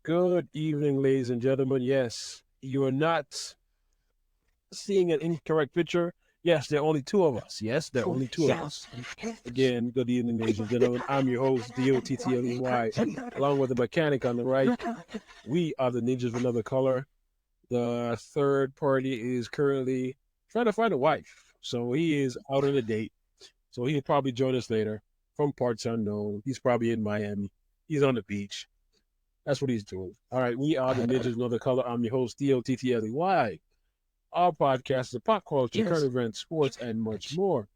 Good evening, ladies and gentlemen. Yes, you are not seeing an incorrect picture. Yes, there are only two of us. Yes, there are only two of us. Again, good evening, ladies and gentlemen. I'm your host, DOTTLEY, along with the mechanic on the right. We are the Ninjas of Another Color. The third party is currently trying to find a wife. So he is out on a date. So he'll probably join us later from parts unknown. He's probably in Miami. He's on the beach. That's what he's doing. All right, we are the Ninjas of Another Color. I'm your host, DOTTLEY. Our podcast is pop culture, current events, sports, and much more.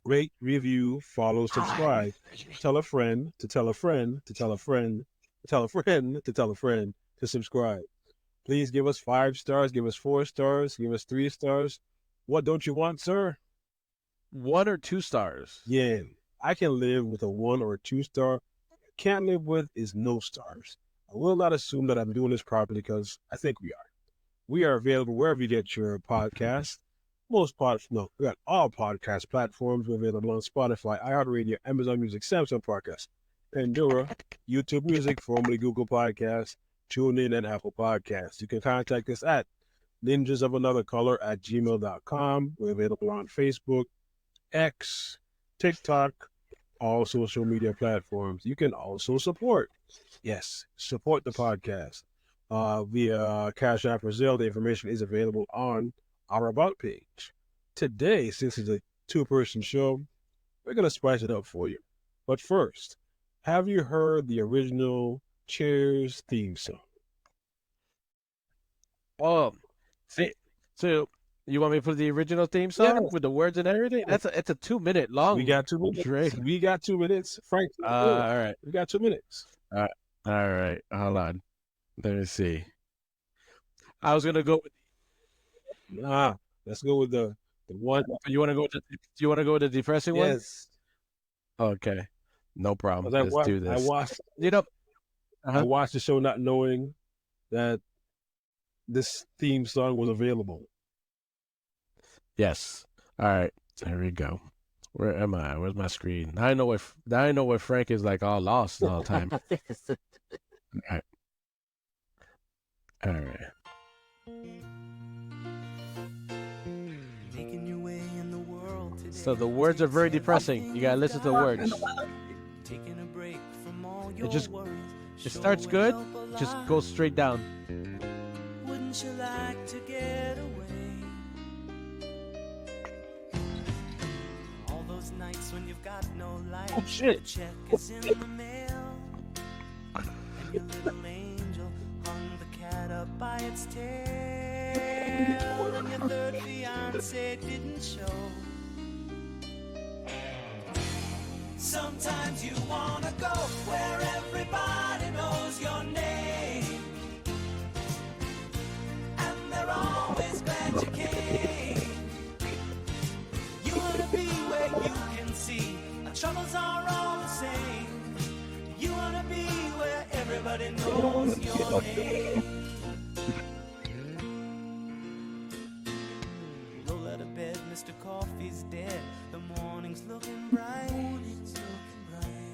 Rate, review, follow, subscribe. Tell a friend to tell a friend to tell a friend to tell a friend to tell a friend to subscribe. Please give us 5 stars, give us 4 stars, give us 3 stars. What don't you want, sir? 1 or 2 stars. Yeah, I can live with a 1 or 2 star. Can't live with is no stars. I will not assume that I'm doing this properly because I think we are. We are available wherever you get your podcast. We got all podcast platforms. We're available on Spotify, iHeartRadio, Amazon Music, Samsung Podcast, Pandora, YouTube Music, formerly Google Podcasts, TuneIn, and Apple Podcasts. You can contact us at ninjasofanothercolor@gmail.com. We're available on Facebook, X, TikTok, all social media platforms. You can also support the podcast via Cash App or Zelle. The information is available on our About page. Today, since it's a 2-person show, we're going to spice it up for you. But first, have you heard the original Cheers theme song? So you want me to put the original theme song with the words and everything? It's a 2-minute long. We got 2 minutes. We got 2 minutes. Frank, all right. We got 2 minutes. All right. Hold on. Let me see. I was gonna go with. Let's go with the one. You want to go? You want to go with the depressing one? Yes. Okay. No problem. Let's do this. I watched the show not knowing that this theme song was available. Yes. All right. There we go. Where am I? Where's my screen? Now I know where Frank is like all lost all the time. All right. So the words are very depressing. You gotta listen to the words. It starts good, just goes straight down. Wouldn't you like to get away? All those nights when you've got no light. Oh shit! The check is in the mail, and your little angel hung the cat up by its tail, and your third fiance didn't show. Sometimes you wanna go where everybody knows your name, and they're always glad you came. You wanna be where you can see our troubles are all the same. You wanna be where everybody knows your name. Roll out of bed, Mr. Coffee's dead. The morning's looking bright.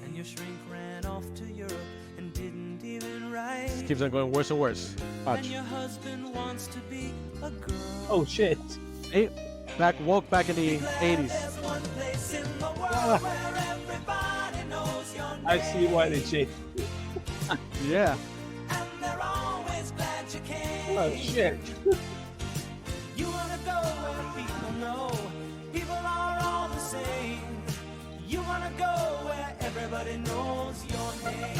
And your shrink ran off to Europe and didn't even write. It keeps on going worse and worse. Watch. And your husband wants to be a girl. Oh shit! Hey, woke back in the 80s. There's one place in the world where everybody knows your name. I see why they changed. Yeah. And they're always glad you came. Oh shit! You wanna go where people know people are all the same. You wanna go where everybody knows your name.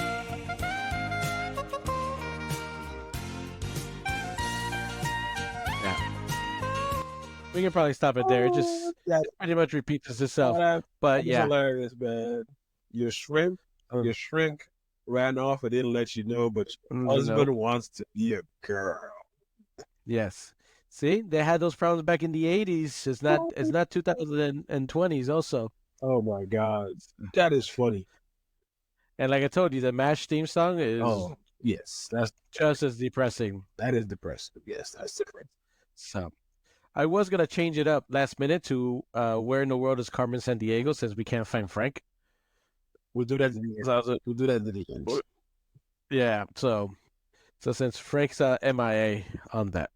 Yeah. We can probably stop it there. It just pretty much repeats itself. But yeah. Hilarious, man. Your shrink ran off and didn't let you know, but your husband wants to be a girl. Yes. See, they had those problems back in the 80s. It's not 2020s also. Oh my God, that is funny. And like I told you, the MASH theme song is yes, that's just as depressing. That is depressing. Yes, that's depressing. So I was gonna change it up last minute to where in the world is Carmen Sandiego, since we can't find Frank. We'll do that. We'll do that in the end. Yeah. So So since Frank's MIA on that.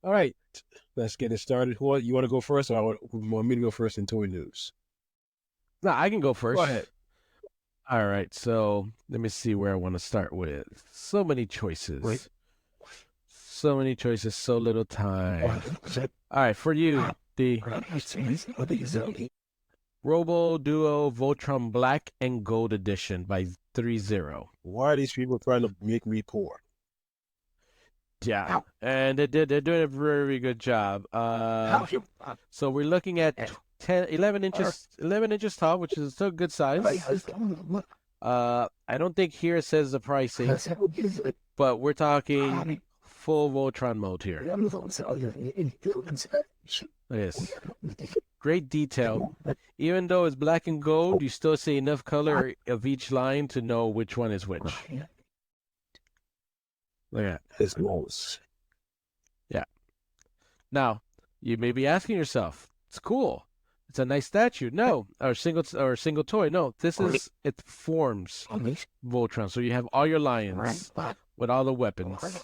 All right, let's get it started. Who you want to go first, or want me to go first in toy news? No, I can go first. Go ahead. All right, so let me see where I want to start with. So many choices. Wait. So many choices, so little time. All right, for you, the Robo Duo Voltron Black and Gold Edition by 3-0. Why are these people trying to make me poor? Yeah, and they're doing a very good job. So we're looking at 11 inches tall, which is still good size. I don't think here it says the pricing, but we're talking full Voltron mode here. Yes, great detail. Even though it's black and gold, you still see enough color of each line to know which one is which. Look at that. It's most. Yeah. Now, you may be asking yourself, it's cool. It's a nice statue. No, or single toy. No, this is it forms Voltron. So you have all your lions with all the weapons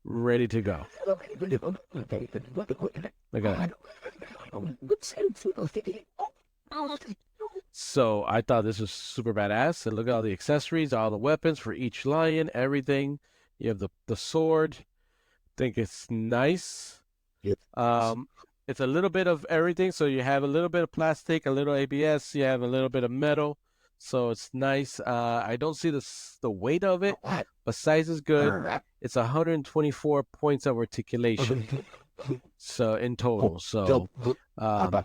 ready to go. Look at that. So I thought this was super badass. And look at all the accessories, all the weapons for each lion, everything. You have the sword. Think it's nice. Yep. It's a little bit of everything. So you have a little bit of plastic, a little ABS. You have a little bit of metal. So it's nice. I don't see the weight of it, but size is good. It's 124 points of articulation. So in total. So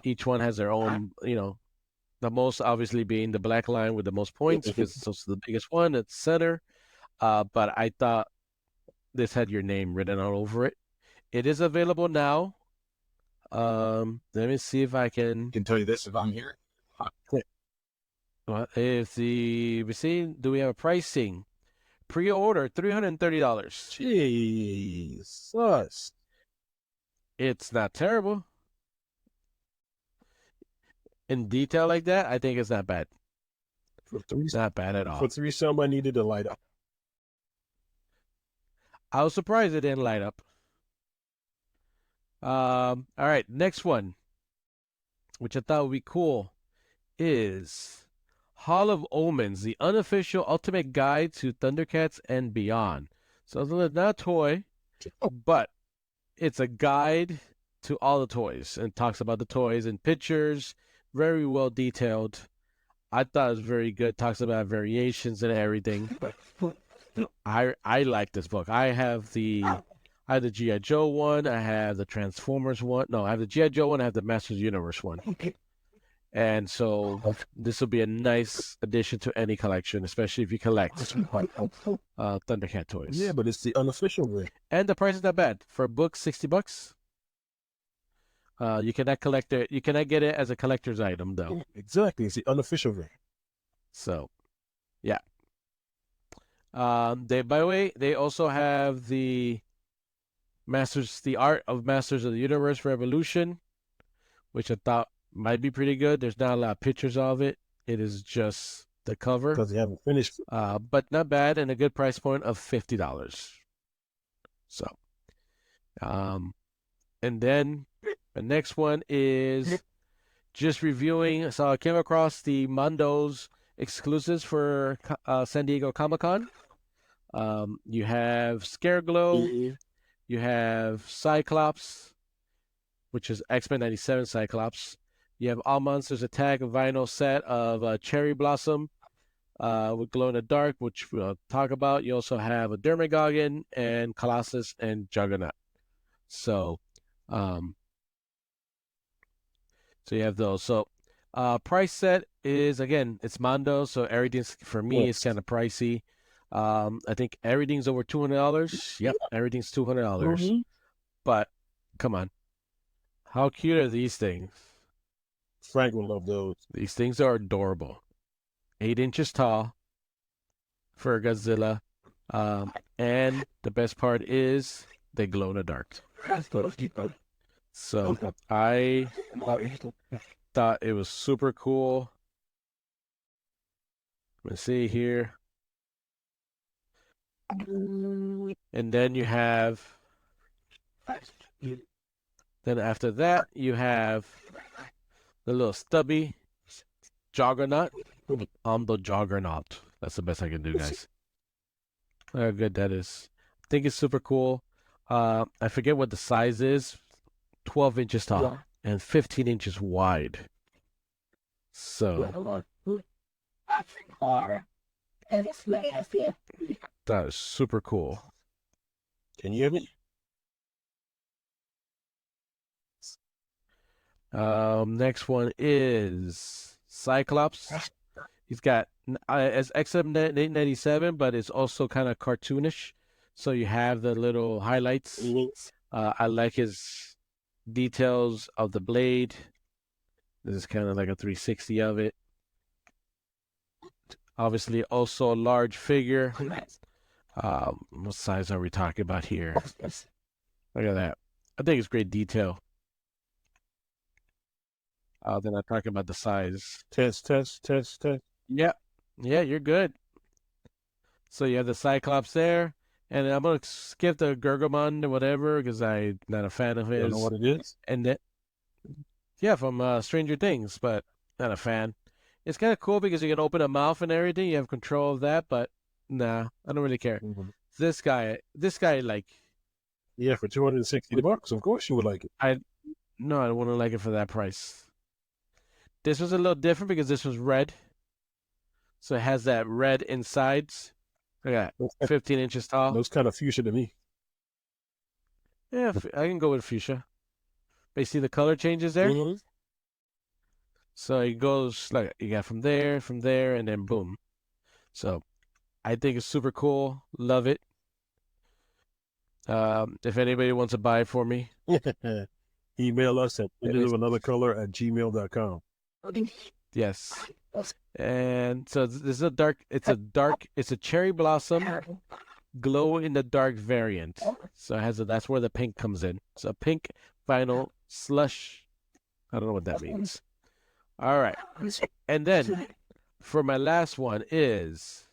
each one has their own, the most obviously being the black line with the most points because it's also the biggest one at center. But I thought this had your name written all over it. It is available now. Let me see if I can tell you this if I'm here. Well, do we have a pricing? Pre-order $330. Jesus. It's not terrible. In detail like that, I think it's not bad. Not bad at all. For 3 some, I needed to light up. I was surprised it didn't light up. All right, next one, which I thought would be cool, is Hall of Omens, the unofficial ultimate guide to Thundercats and beyond. So it's not a toy, but it's a guide to all the toys and talks about the toys and pictures, very well detailed. I thought it was very good. Talks about variations and everything. I like this book. I have the G.I. Joe one. I have the Transformers one. No, I have the G.I. Joe one. I have the Masters Universe one. And so this will be a nice addition to any collection, especially if you collect Thundercat toys. Yeah, but it's the unofficial way. And the price is not bad. For a book, $60. You cannot collect it. You cannot get it as a collector's item, though. Exactly, it's the unofficial way. So, yeah. By the way, they also have the Art of Masters of the Universe Revolution, which I thought might be pretty good. There's not a lot of pictures of it. It is just the cover. Because they haven't finished. But not bad, and a good price point of $50. So, and then the next one is just reviewing. So I came across the Mondo's exclusives for San Diego Comic-Con. You have Scareglow. You have Cyclops, which is X-Men 97 Cyclops. You have All Monsters Attack, a vinyl set of Cherry Blossom with Glow in the Dark, which we'll talk about. You also have a Dermagogon and Colossus and Juggernaut. So you have those. So price set is, again, it's Mondo, so everything's, for me, it's kind of pricey. I think everything's over $200. Yep, everything's $200. Mm-hmm. But come on, how cute are these things? Frank will love those. These things are adorable. 8 inches tall for Godzilla. And the best part is they glow in the dark. So I thought it was super cool. Let's see here. And then you have, then after that, you have the little stubby Juggernaut. I'm the Juggernaut. That's the best I can do, guys. How good that is. I think it's super cool. I forget what the size is. 12 inches tall and 15 inches wide. So that is super cool. Can you hear me? Next one is Cyclops. He's got it's XM897, but it's also kind of cartoonish. So you have the little highlights. I like his details of the blade. This is kind of like a 360 of it. Obviously, also a large figure. What size are we talking about here? Look at that. I think it's great detail. Then I'm talking about the size. Test. Yeah, you're good. So you have the Cyclops there, and I'm gonna skip the Gargamon or whatever because I'm not a fan of You his. know what it is? And then, yeah, from Stranger Things, but not a fan. It's kind of cool because you can open a mouth and everything. You have control of that, but nah, I don't really care. This guy, like, Yeah, for $260, of course you would like it. no, I wouldn't like it for that price. This was a little different because this was red. So it has that red insides. Look at that, 15 inches tall. Looks kind of fuchsia to me. Yeah, I can go with fuchsia. But you see the color changes there? Mhm. So it goes like you got from there, and then boom. So I think it's super cool. Love it. If anybody wants to buy it for me, Email us at imageofanothercolor@gmail.com. yes. And so this is it's a cherry blossom glow in the dark variant. So it has that's where the pink comes in. So pink vinyl slush. I don't know what that means. All right. And then for my last one is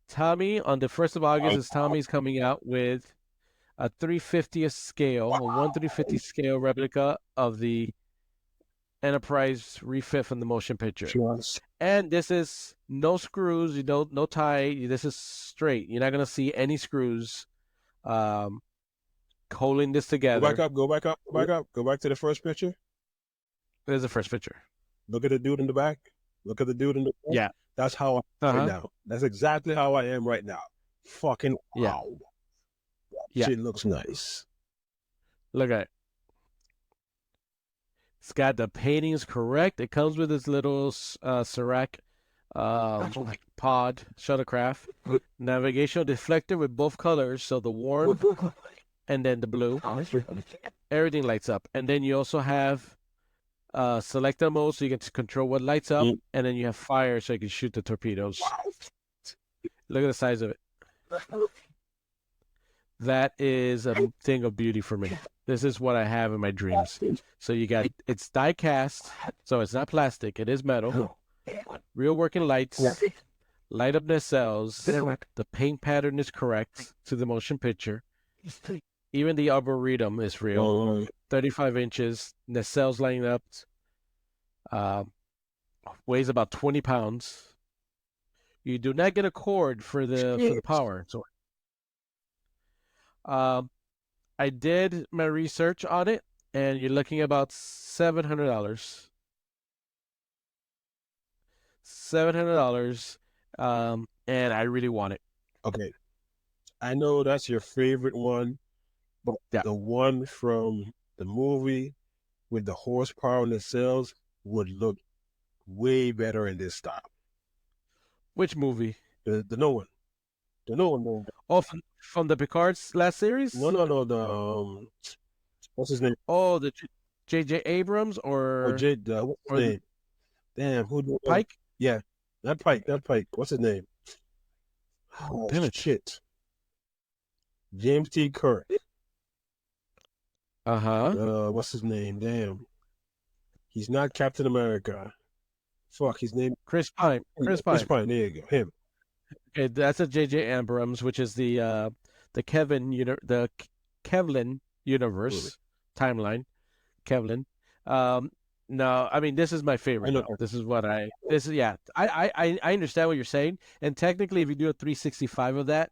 Tommy. On the 1st of August, Tommy's coming out with a 350th scale, a 1/350 scale replica of the Enterprise refit from the motion picture. And this is no screws, no tie. This is straight. You're not gonna see any screws holding this together. Go back up. Go back to the first picture. There's the first picture. Look at the dude in the back. Look at the dude in the front. Yeah. That's how I am right now. That's exactly how I am right now. Fucking wow. Yeah. Shit looks nice. Look at it. It's got the paintings correct. It comes with this little Serac pod shuttlecraft. Navigational deflector with both colors, so the warm and then the blue. Everything lights up. And then you also have selector mode, so you can control what lights up. And then you have fire, so you can shoot the torpedoes. Look at the size of it. That is a thing of beauty for me. This is what I have in my dreams. So it's die cast, so it's not plastic. It is metal. Real working lights. Light up nacelles. The paint pattern is correct to the motion picture. Even the arboretum is real. 35 inches. Nacelles lining up. Weighs about 20 pounds. You do not get a cord for the power. So, I did my research on it, and you're looking about $700. $700, and I really want it. Okay. I know that's your favorite one, but the one from the movie with the horsepower and the cells would look way better in this style. Which movie? The new one. The new one. Oh, from the Picard's last series? No. The what's his name? Oh, the J.J. Abrams or what's his name? Damn, who? Pike? Yeah, not Pike. What's his name? Oh, damn it. Shit. James T. Kirk. What's his name? Damn. He's not Captain America. Fuck, his name. Chris Pine. Chris Pine. There you go. Him. That's a J.J. Abrams, which is the Kevlin universe timeline. Kevlin. No, I mean this is my favorite. I know. Though. This is yeah. I understand what you're saying, and technically, if you do a 365 of that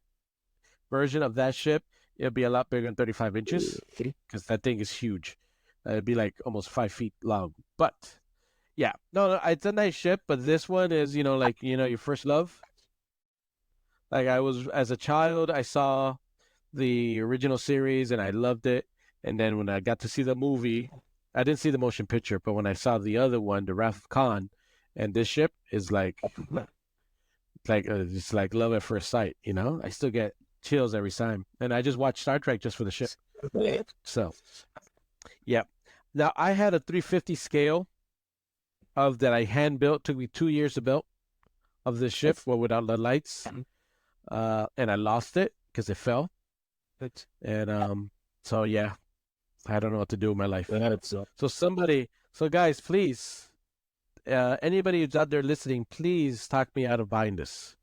version of that ship, it'll be a lot bigger than 35 inches because that thing is huge. It'd be like almost 5 feet long. But yeah, no, it's a nice ship. But this one is, like your first love. Like I was as a child, I saw the original series and I loved it. And then when I got to see the movie, I didn't see the motion picture, but when I saw the other one, the Wrath of Khan, and this ship is like it's like love at first sight. I still get chills every time, and I just watch Star Trek just for the ship. So, yeah. Now I had a 350 scale of that I hand built. Took me 2 years to build of this ship, well, without the lights, and I lost it because it fell. And so yeah, I don't know what to do with my life. So guys, please, anybody who's out there listening, please talk me out of buying this.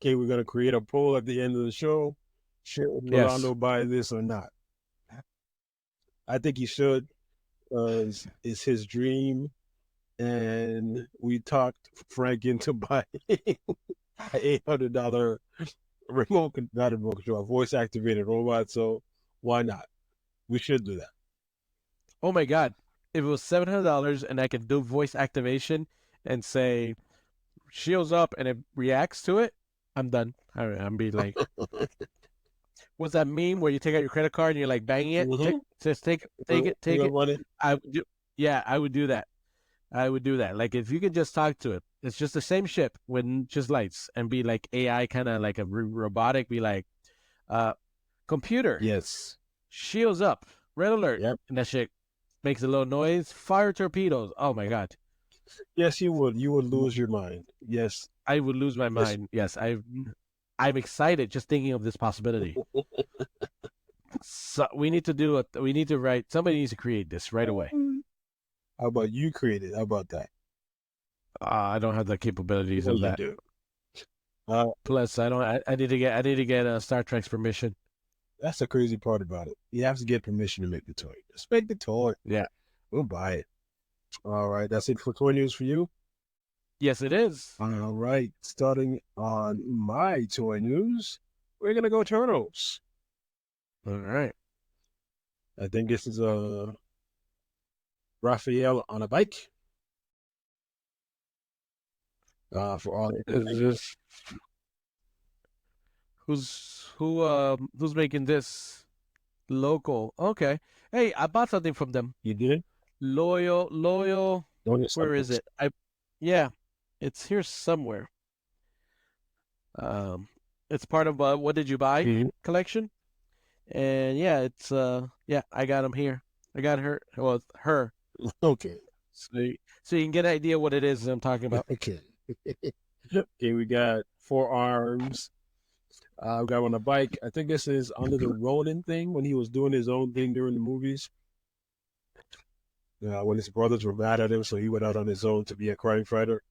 Okay, we're gonna create a poll at the end of the show. Should Rolando buy this or not? I think he should. It's his dream, and we talked Frank into buying $800 not a remote control, a voice activated robot. So why not? We should do that. Oh my God! If it was $700 and I can do voice activation and say "shields up" and it reacts to it, I'm done. I'm be like, what's that meme where you take out your credit card and you're like banging it? Just take it. I would do, yeah, I would do that. I would do that. Like if you could just talk to it, it's just the same ship with just lights and be like AI, kind of like a robotic. Be like, computer. Yes. Shields up. Red alert. Yep. And that shit makes a little noise. Fire torpedoes. Oh my God. Yes, you would. You would lose your mind. Yes. I would lose my mind. Yes, I'm excited just thinking of this possibility. So we need to write. Somebody needs to create this right away. How about you create it? How about that? I don't have the capabilities of that. Do. Plus, I need to get Star Trek's permission. That's the crazy part about it. You have to get permission to make the toy. Just make the toy. Yeah, we'll buy it. All right, that's it for toy news for you. Yes, it is. All right, starting on my toy news, we're gonna go Turtles. All right. I think this is Raphael on a bike. For all who's making this local? Okay. Hey, I bought something from them. You did? Loyal. Where is it? Yeah, it's here somewhere. It's part of What Did You Buy collection, and yeah, it's I got them here. I got her. Well, her. Okay. So you can get an idea what it is I'm talking about. Okay. Okay, we got 4 arms. We got on a bike. I think this is under the Ronin thing when he was doing his own thing during the movies. When his brothers were mad at him, so he went out on his own to be a crime fighter.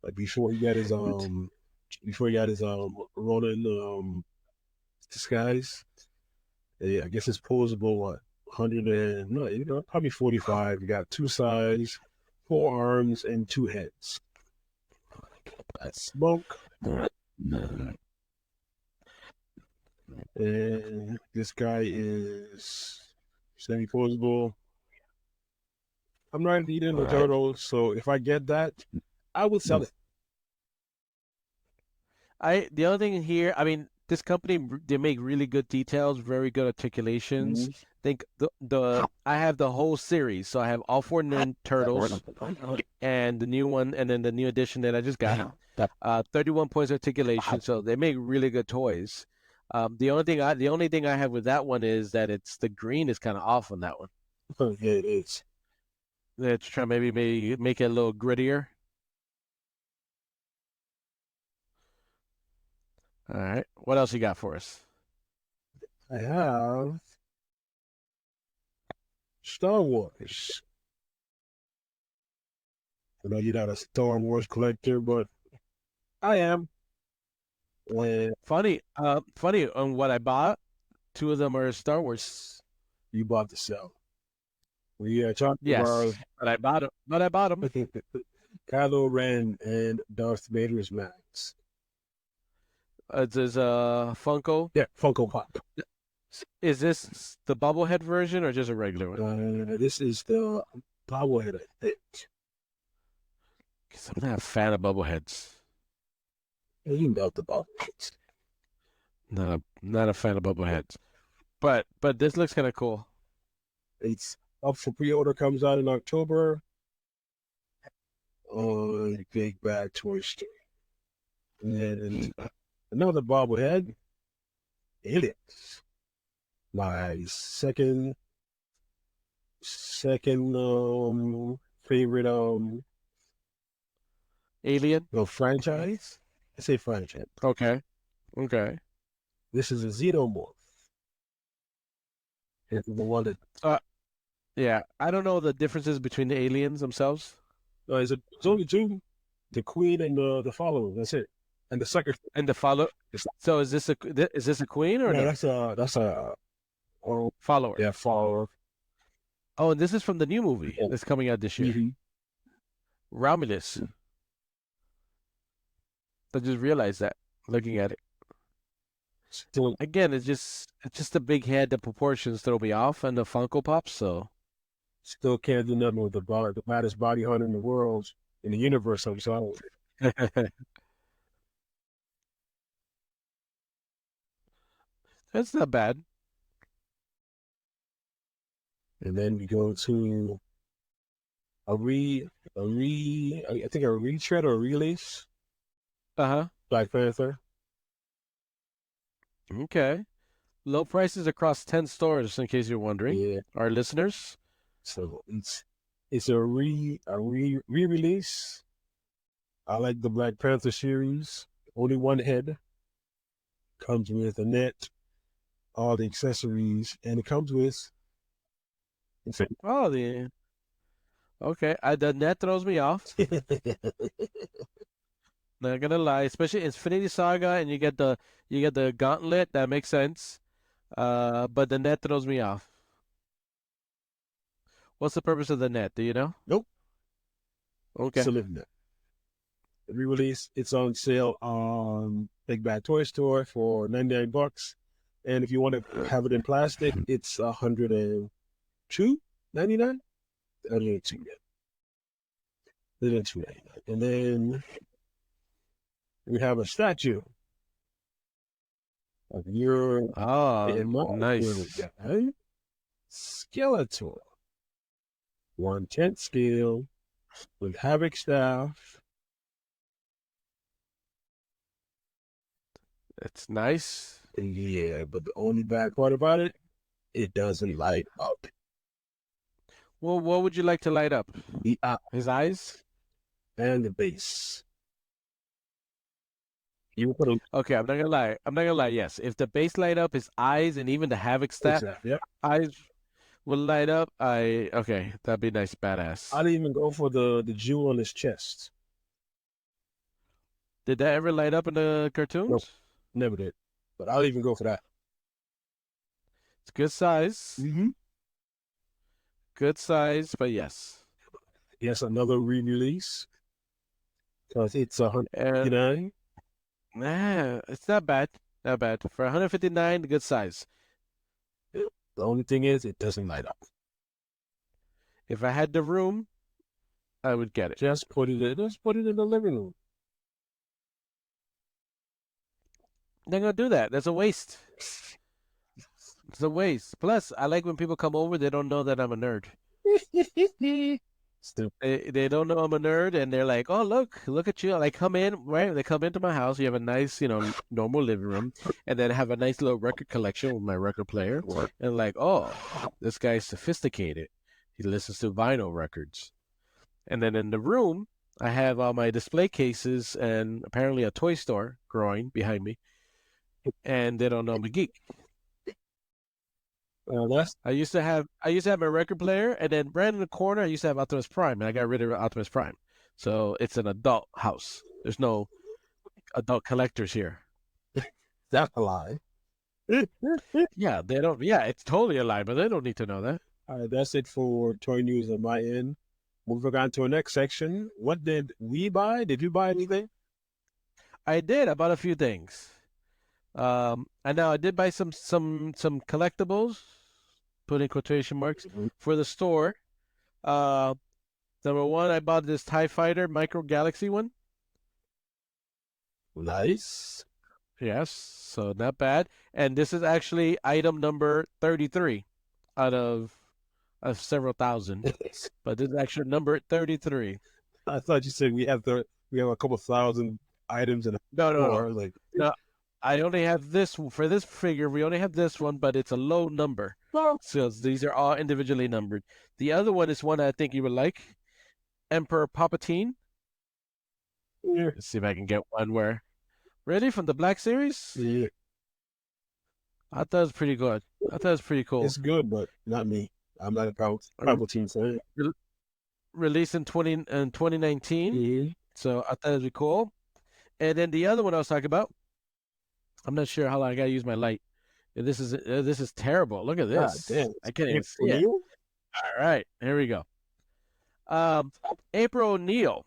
Like before he got his Ronin disguise. Yeah, I guess it's posable. What 100 and no, probably 45. You got 2 sides, 4 arms, and 2 heads. That's Smoke. And this guy is semi-posable. I'm not eating the Turtles, so if I get that, I will sell it. The other thing here, I mean, this company, they make really good details, very good articulations. I think I have the whole series, so I have all 4 Ninja Turtles and the new one, and then the new edition that I just got. 31 points articulation, so they make really good toys. The only thing I have with that one is that the green is kind of off on that one. Yeah, it is. Let's try maybe make it a little grittier. All right. What else you got for us? I have Star Wars. I know you're not a Star Wars collector, but I am. When Funny on what I bought. Two of them are Star Wars. you bought the cell, we are talking Yes, about but I bought them. But I bought them. Kylo Ren and Darth Vader's mask. There's a Funko. Yeah, Funko Pop. Is this the bobblehead version or just a regular one? This is the bobblehead, I think. 'Cause I'm not a fan of bobbleheads. You know the bobbleheads. Not a fan of bobbleheads. But this looks kind of cool. It's up for pre-order. Comes out in October on Big Bad Toy Store. And another bobblehead, Aliens. My second favorite Alien. franchise. I say franchise. Okay. This is a Xenomorph. It's the one that Yeah, I don't know the differences between the aliens themselves. it's only two, the queen and the follower. That's it, and the sucker. And the follow. It's- So is this a queen or No, no? that's a Follower? yeah follower. Oh, and this is from the new movie Yeah. that's coming out this year. Mhm. Romulus. I just realized that looking at it. Still, Again, it's just the big head, the proportions throw me off, and the Funko Pops. So still can't do nothing with the baddest body hunter in the world, in the universe. So that's not bad. and then we go to I think a retread or a release Uh-huh. Black Panther. Okay. Low prices across 10 stores, in case you're wondering. Yeah, Our listeners. so it's a re-release. I like the Black Panther series. Only one head. Comes with a net, all the accessories, and it comes with Oh, okay. The net throws me off. Not gonna lie, especially Infinity Saga, and you get the gauntlet. That makes sense. But the net throws me off. What's the purpose of the net? Do you know? Nope. Okay. It's a living net. The re-release, it's on sale on Big Bad Toy Store for $99. And if you want to have it in plastic, it's $102.99. $102. $102.99. And then we have a statue of your Oh, and my nice. favorite guy, Skeletor. 1/10 scale with Havoc staff. It's nice. Yeah, but the only bad part about it, it doesn't light up. Well, what would you like to light up? The eye His eyes? and the base. You put a Okay, I'm not gonna lie. Yes, if the base light up, his eyes and even the Havoc stat Yep. eyes will light up. Okay, that'd be nice, badass. I'd even go for the jewel on his chest. Did that ever light up in the cartoons? Nope. Never did. But I'll even go for that. It's good size. Mm-hmm. Good size, but yes. Yes, another re-release. Because it's And $159. it's not bad. Not bad. For 159, good size. The only thing is, it doesn't light up. If I had the room, I would get it. Just put it in the living room. They're gonna do that. That's a waste. It's a waste. Plus, I like when people come over, they don't know that I'm a nerd. Stupid. They don't know I'm a nerd, and they're like, "Oh, look at you!" Like, come in, right? They come into my house. You have a nice, normal living room, and then have a nice little record collection with my record player, and like, "Oh, this guy's sophisticated. He listens to vinyl records." And then in the room, I have all my display cases and apparently a toy store growing behind me, and they don't know I'm a geek. That's I used to have my record player, and then right in the corner I used to have Optimus Prime, and I got rid of Optimus Prime. So it's an adult house. There's no adult collectors here. That's a lie. Yeah, they don't. Yeah, it's totally a lie, but they don't need to know that. All right, that's it for toy news on my end. Moving on to our next section. What did we buy? Did you buy anything? I did. I bought a few things. And now I did buy some collectibles, put in quotation marks, for the store. Number one, I bought this TIE Fighter Micro Galaxy one. Nice. Yes, so not bad. And this is actually item number 33 out of several thousand. But this is actually number 33. I thought you said we have a couple thousand items in a No, store. Like, no. I only have this for this figure. We only have this one, but it's a low number. So these are all individually numbered. The other one is one I think you would like, Emperor Palpatine. yeah. Let's see if I can get one where. Really, from the Black Series? Yeah. I thought it was pretty good. I thought it was pretty cool. It's good, but not me. I'm not a Palpatine fan. Released in 2019. So I thought it would be cool. And then the other one I was talking about, I'm not sure how long I gotta use my light. This is terrible. Look at this. God damn. I can't even see it. All right, here we go. April O'Neil.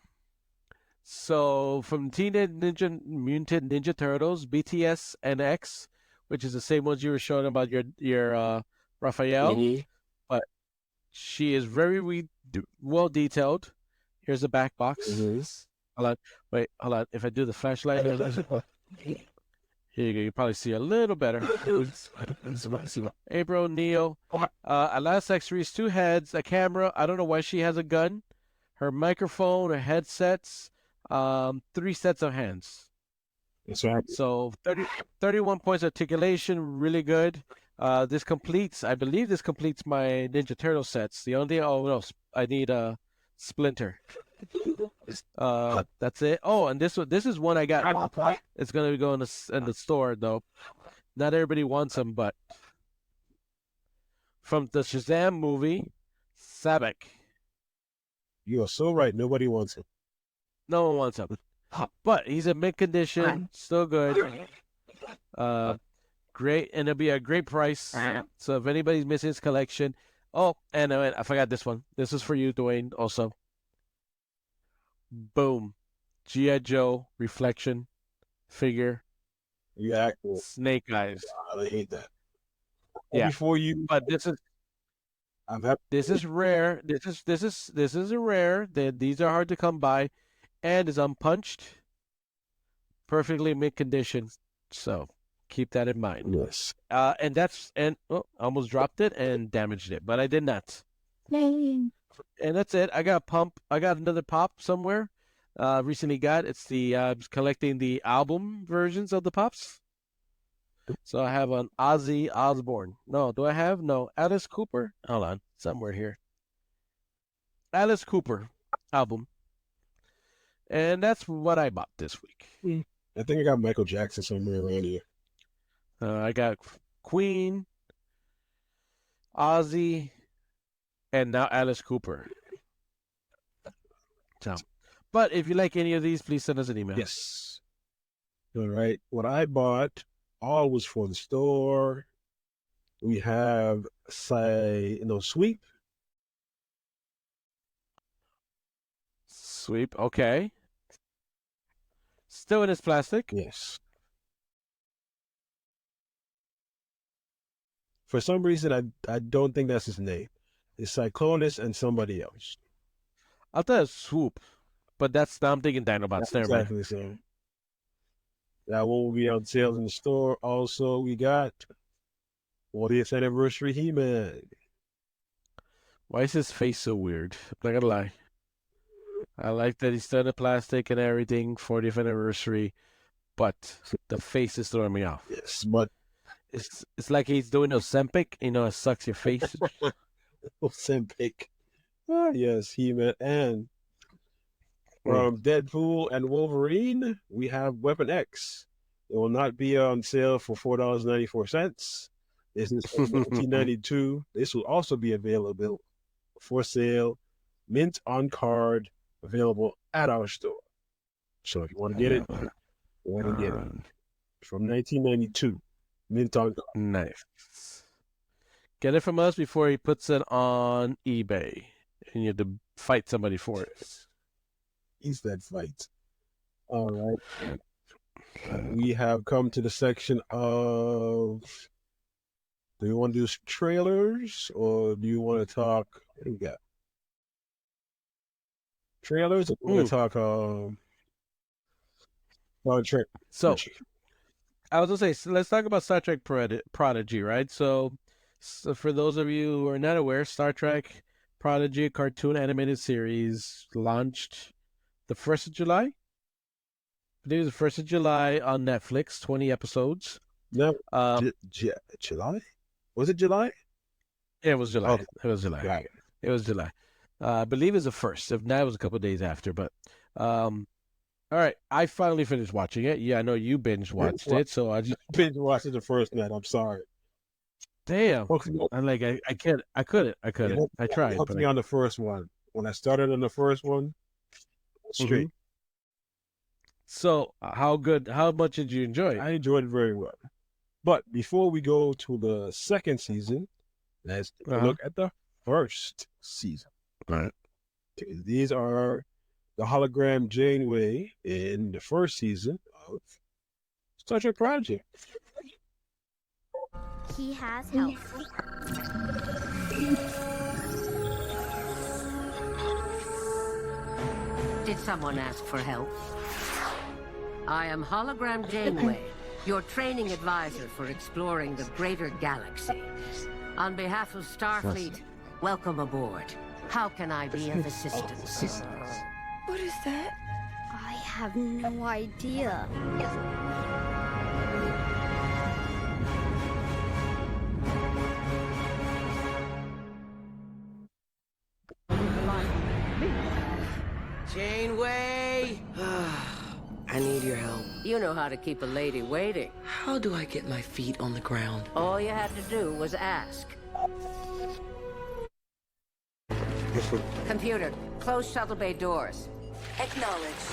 So from Teenage Mutant Ninja Turtles, BTS and X, which is the same ones you were showing about your Raphael. But she is very well detailed. Here's the back box. Hold on. Wait, hold on. If I do the flashlight, here you go. You probably see a little better. April O'Neil. A lot of accessories, 2 heads, a camera. I don't know why she has a gun. Her microphone, her headsets, 3 sets of hands. That's right. So 31 points articulation, really good. I believe this completes my Ninja Turtle sets. The only thing, I need a Splinter. That's it. Oh, and this is one I got. It's gonna go in the store though. Not everybody wants them, but from the Shazam movie, Sabek. You are so right. Nobody wants him. No one wants him, but he's in mint condition, still good. Great, and it'll be a great price. So if anybody's missing his collection, and I forgot this one. This is for you, Dwayne. Also. Boom. G.I. Joe reflection figure. Yeah, cool. Snake Eyes. I hate that. Yeah. Before you, But this is rare. This is a rare. These are hard to come by, and is unpunched, perfectly mint condition. So keep that in mind. yes. I almost dropped it and damaged it, but I did not. And that's it. I got another pop somewhere. Recently got. It's I was collecting the album versions of the pops. So I have an Ozzy Osbourne. No, do I have? No. Alice Cooper? Hold on. Somewhere here. Alice Cooper album. And that's what I bought this week. I think I got Michael Jackson somewhere around here. I got Queen, Ozzy, and now Alice Cooper. So, but if you like any of these, please send us an email. Yes. All right. What I bought all was for the store. We have Sweep. Sweep. Okay. Still in its plastic. Yes. For some reason, I don't think that's his name. It's Cyclonus and somebody else. I thought it was Swoop, but I'm thinking Dinobots. That's Never mind. exactly the same. That one will be on sale in the store. Also, we got 40th anniversary He-Man. Why is his face so weird? I'm not gonna lie. I like that he's done the plastic and everything, 40th anniversary, but the face is throwing me off. Yes, but It's like he's doing Ozempic, it sucks your face. Ozempic. Ah, yes, He-Man. And from Deadpool and Wolverine, we have Weapon X. It will not be on sale for $4.94. This is from 1992. This will also be available for sale, mint on card, available at our store. So if you want to get it, Want to get it. From 1992. Minton. Nice. Get it from us before he puts it on eBay, and you have to fight somebody for it. He's that fight. All right. We have come to the section of. Do you want to do trailers or do you want to talk? What do we got? Trailers? Or we want to talk Star Trek? So, I was gonna say, so let's talk about Star Trek Prodigy, right? So, for those of you who are not aware, Star Trek Prodigy, a cartoon animated series, launched the 1st of July. I believe it was the 1st of July on Netflix, 20 episodes. No, July? Was it July? It was July. Okay. It was July. Right. It was July. I believe it was the 1st. If not, it was a couple of days after. But, all right. I finally finished watching it. Yeah, I know you binge watched it, so I just Binge watched it the first night. I'm sorry. damn. Hooked I'm like, I couldn't. I tried, hooked but me on the first one. When I started on the first one, straight. So how much did you enjoy it? I enjoyed it very well. But before we go to the second season, let's take a look at the first season. All right. These are the hologram Janeway in the first season of Star Trek Prodigy. He has help. Did someone ask for help? I am Hologram Janeway, your training advisor for exploring the greater galaxy. On behalf of Starfleet, welcome aboard. How can I be of assistance? What is that? I have no idea. Janeway! I need your help. You know how to keep a lady waiting. How do I get my feet on the ground? All you had to do was ask. Computer, close shuttle bay doors. Acknowledged.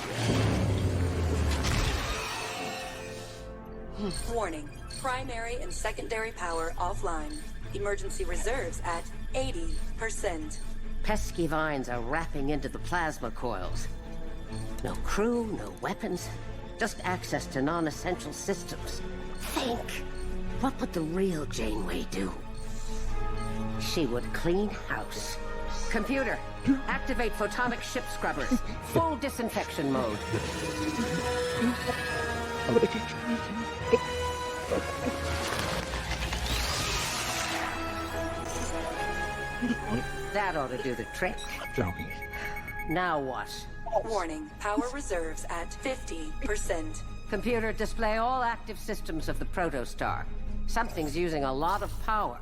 Warning. Primary and secondary power offline. Emergency reserves at 80%. Pesky vines are wrapping into the plasma coils. No crew, no weapons, just access to non-essential systems. Think. What would the real Janeway do? She would clean house. Computer, activate photonic ship scrubbers. Full disinfection mode. That ought to do the trick. Now what? Warning. Power reserves at 50%. Computer, display all active systems of the Protostar. Something's using a lot of power.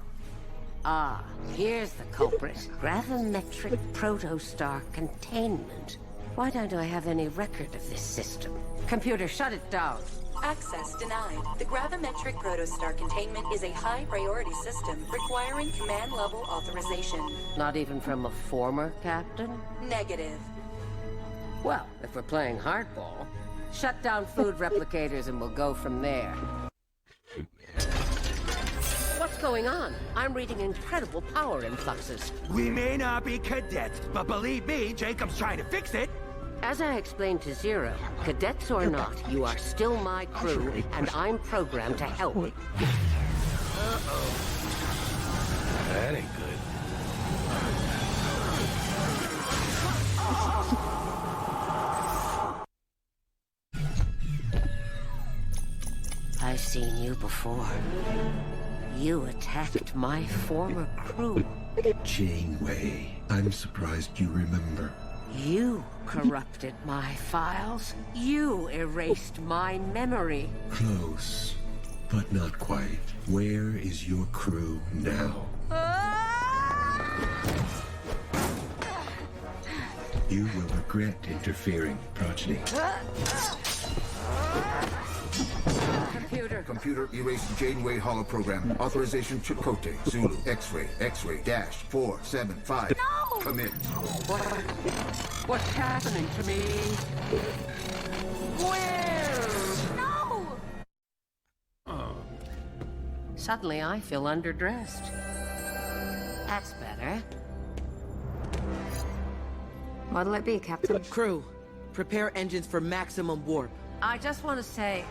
Ah, here's the culprit. Gravimetric Protostar containment. Why don't I have any record of this system? Computer, shut it down. Access denied. The gravimetric protostar containment is a high-priority system requiring command-level authorization. Not even from a former captain? Negative. Well, if we're playing hardball, shut down food replicators and we'll go from there. What's going on? I'm reading incredible power influxes. We may not be cadets, but believe me, Jacob's trying to fix it. As I explained to Zero, cadets or not, you are still my crew, and I'm programmed to help. That ain't good. I've seen you before. You attacked my former crew. Janeway, I'm surprised you remember. You corrupted my files. You erased my memory. Close, but not quite. Where is your crew now? You will regret interfering, Progeny. Computer erase Janeway holoprogram. Authorization Chakotay. Zulu. X-ray. Dash 475. No! Commit. What's happening to me? Where? No! suddenly I feel underdressed. That's better. What'll it be, Captain? Crew, prepare engines for maximum warp. I just want to say,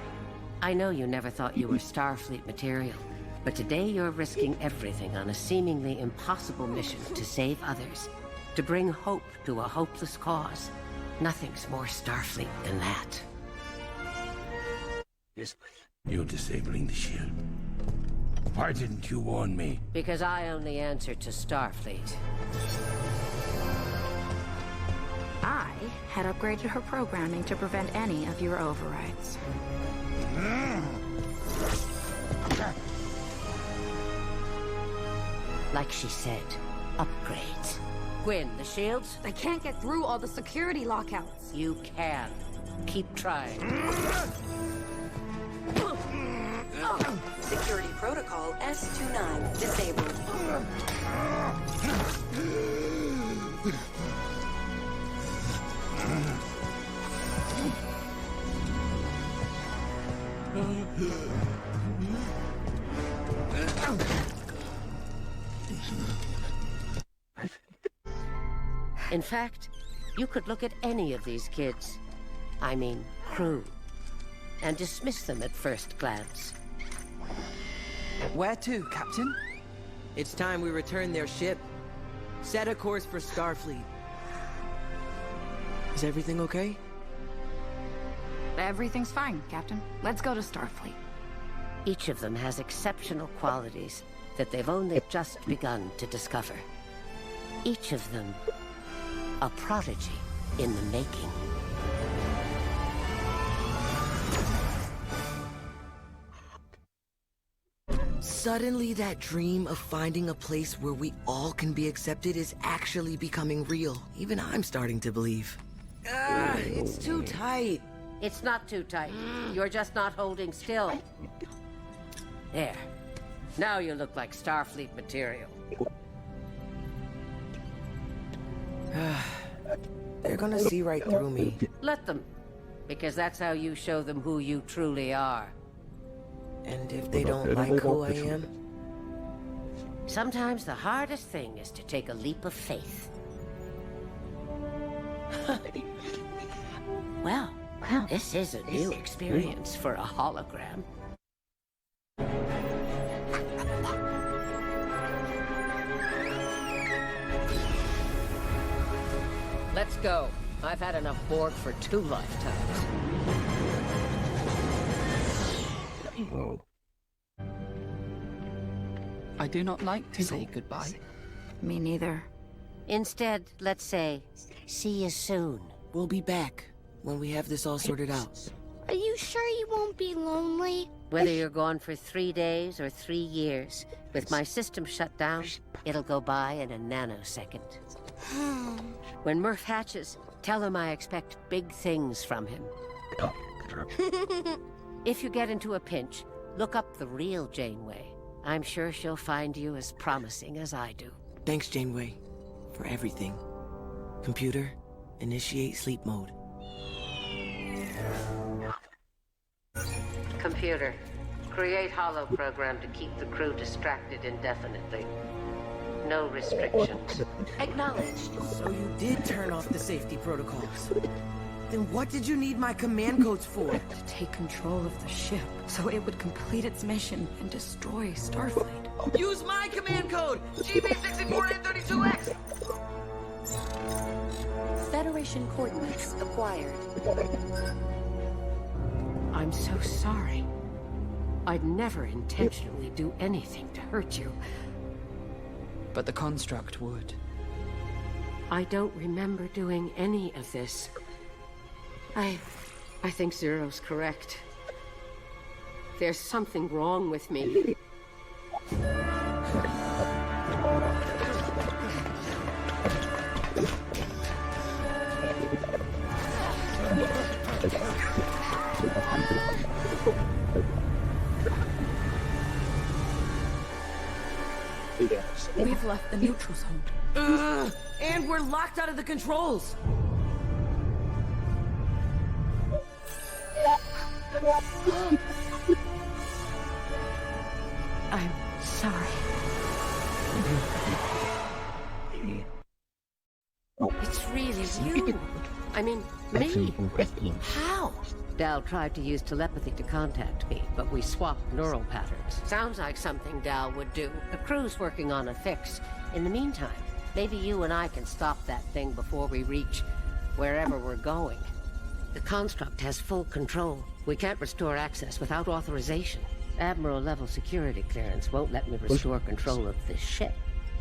I know you never thought you were Starfleet material, but today you're risking everything on a seemingly impossible mission to save others, to bring hope to a hopeless cause. Nothing's more Starfleet than that. You're disabling the ship. Why didn't you warn me? Because I only answer to Starfleet. I had upgraded her programming to prevent any of your overrides. Like she said, upgrades. Gwyn, the shields? I can't get through all the security lockouts. You can. Keep trying. Security protocol S29 disabled. In fact, you could look at any of these kids, I mean crew, and dismiss them at first glance. Where to, Captain? It's time we return their ship. Set a course for Starfleet. Is everything okay? Everything's fine, Captain. Let's go to Starfleet. Each of them has exceptional qualities that they've only just begun to discover. Each of them a prodigy in the making. Suddenly, that dream of finding a place where we all can be accepted is actually becoming real. Even I'm starting to believe. It's too tight. It's not too tight. You're just not holding still. There. Now you look like Starfleet material. They're gonna see right through me. Let them. Because that's how you show them who you truly are. And if they don't like who I am? Sometimes the hardest thing is to take a leap of faith. Well, this is a new experience for a hologram. Let's go. I've had enough Borg for 2 lifetimes. Oh. I do not like to say goodbye. Me neither. Instead, let's say, see you soon. We'll be back when we have this all sorted out. Are you sure you won't be lonely? Whether you're gone for 3 days or 3 years, with my system shut down, it'll go by in a nanosecond. When Murph hatches, tell him I expect big things from him. If you get into a pinch, look up the real Janeway. I'm sure she'll find you as promising as I do. Thanks, Janeway, for everything. Computer, initiate sleep mode. Computer, create holo program to keep the crew distracted indefinitely. No restrictions. Acknowledged. So you did turn off the safety protocols. Then what did you need my command codes for? To take control of the ship, so it would complete its mission and destroy Starfleet. Use my command code! GB64N32X! Federation coordinates acquired. I'm so sorry. I'd never intentionally do anything to hurt you. But the construct would. I don't remember doing any of this. I think Zero's correct. There's something wrong with me. We've left the neutral zone. And we're locked out of the controls! I'm sorry. It's really you. I mean, me. How? Dal tried to use telepathy to contact me, but we swapped neural patterns. Sounds like something Dal would do. The crew's working on a fix. In the meantime, maybe you and I can stop that thing before we reach wherever we're going. The construct has full control. We can't restore access without authorization. Admiral-level security clearance won't let me restore control of this ship,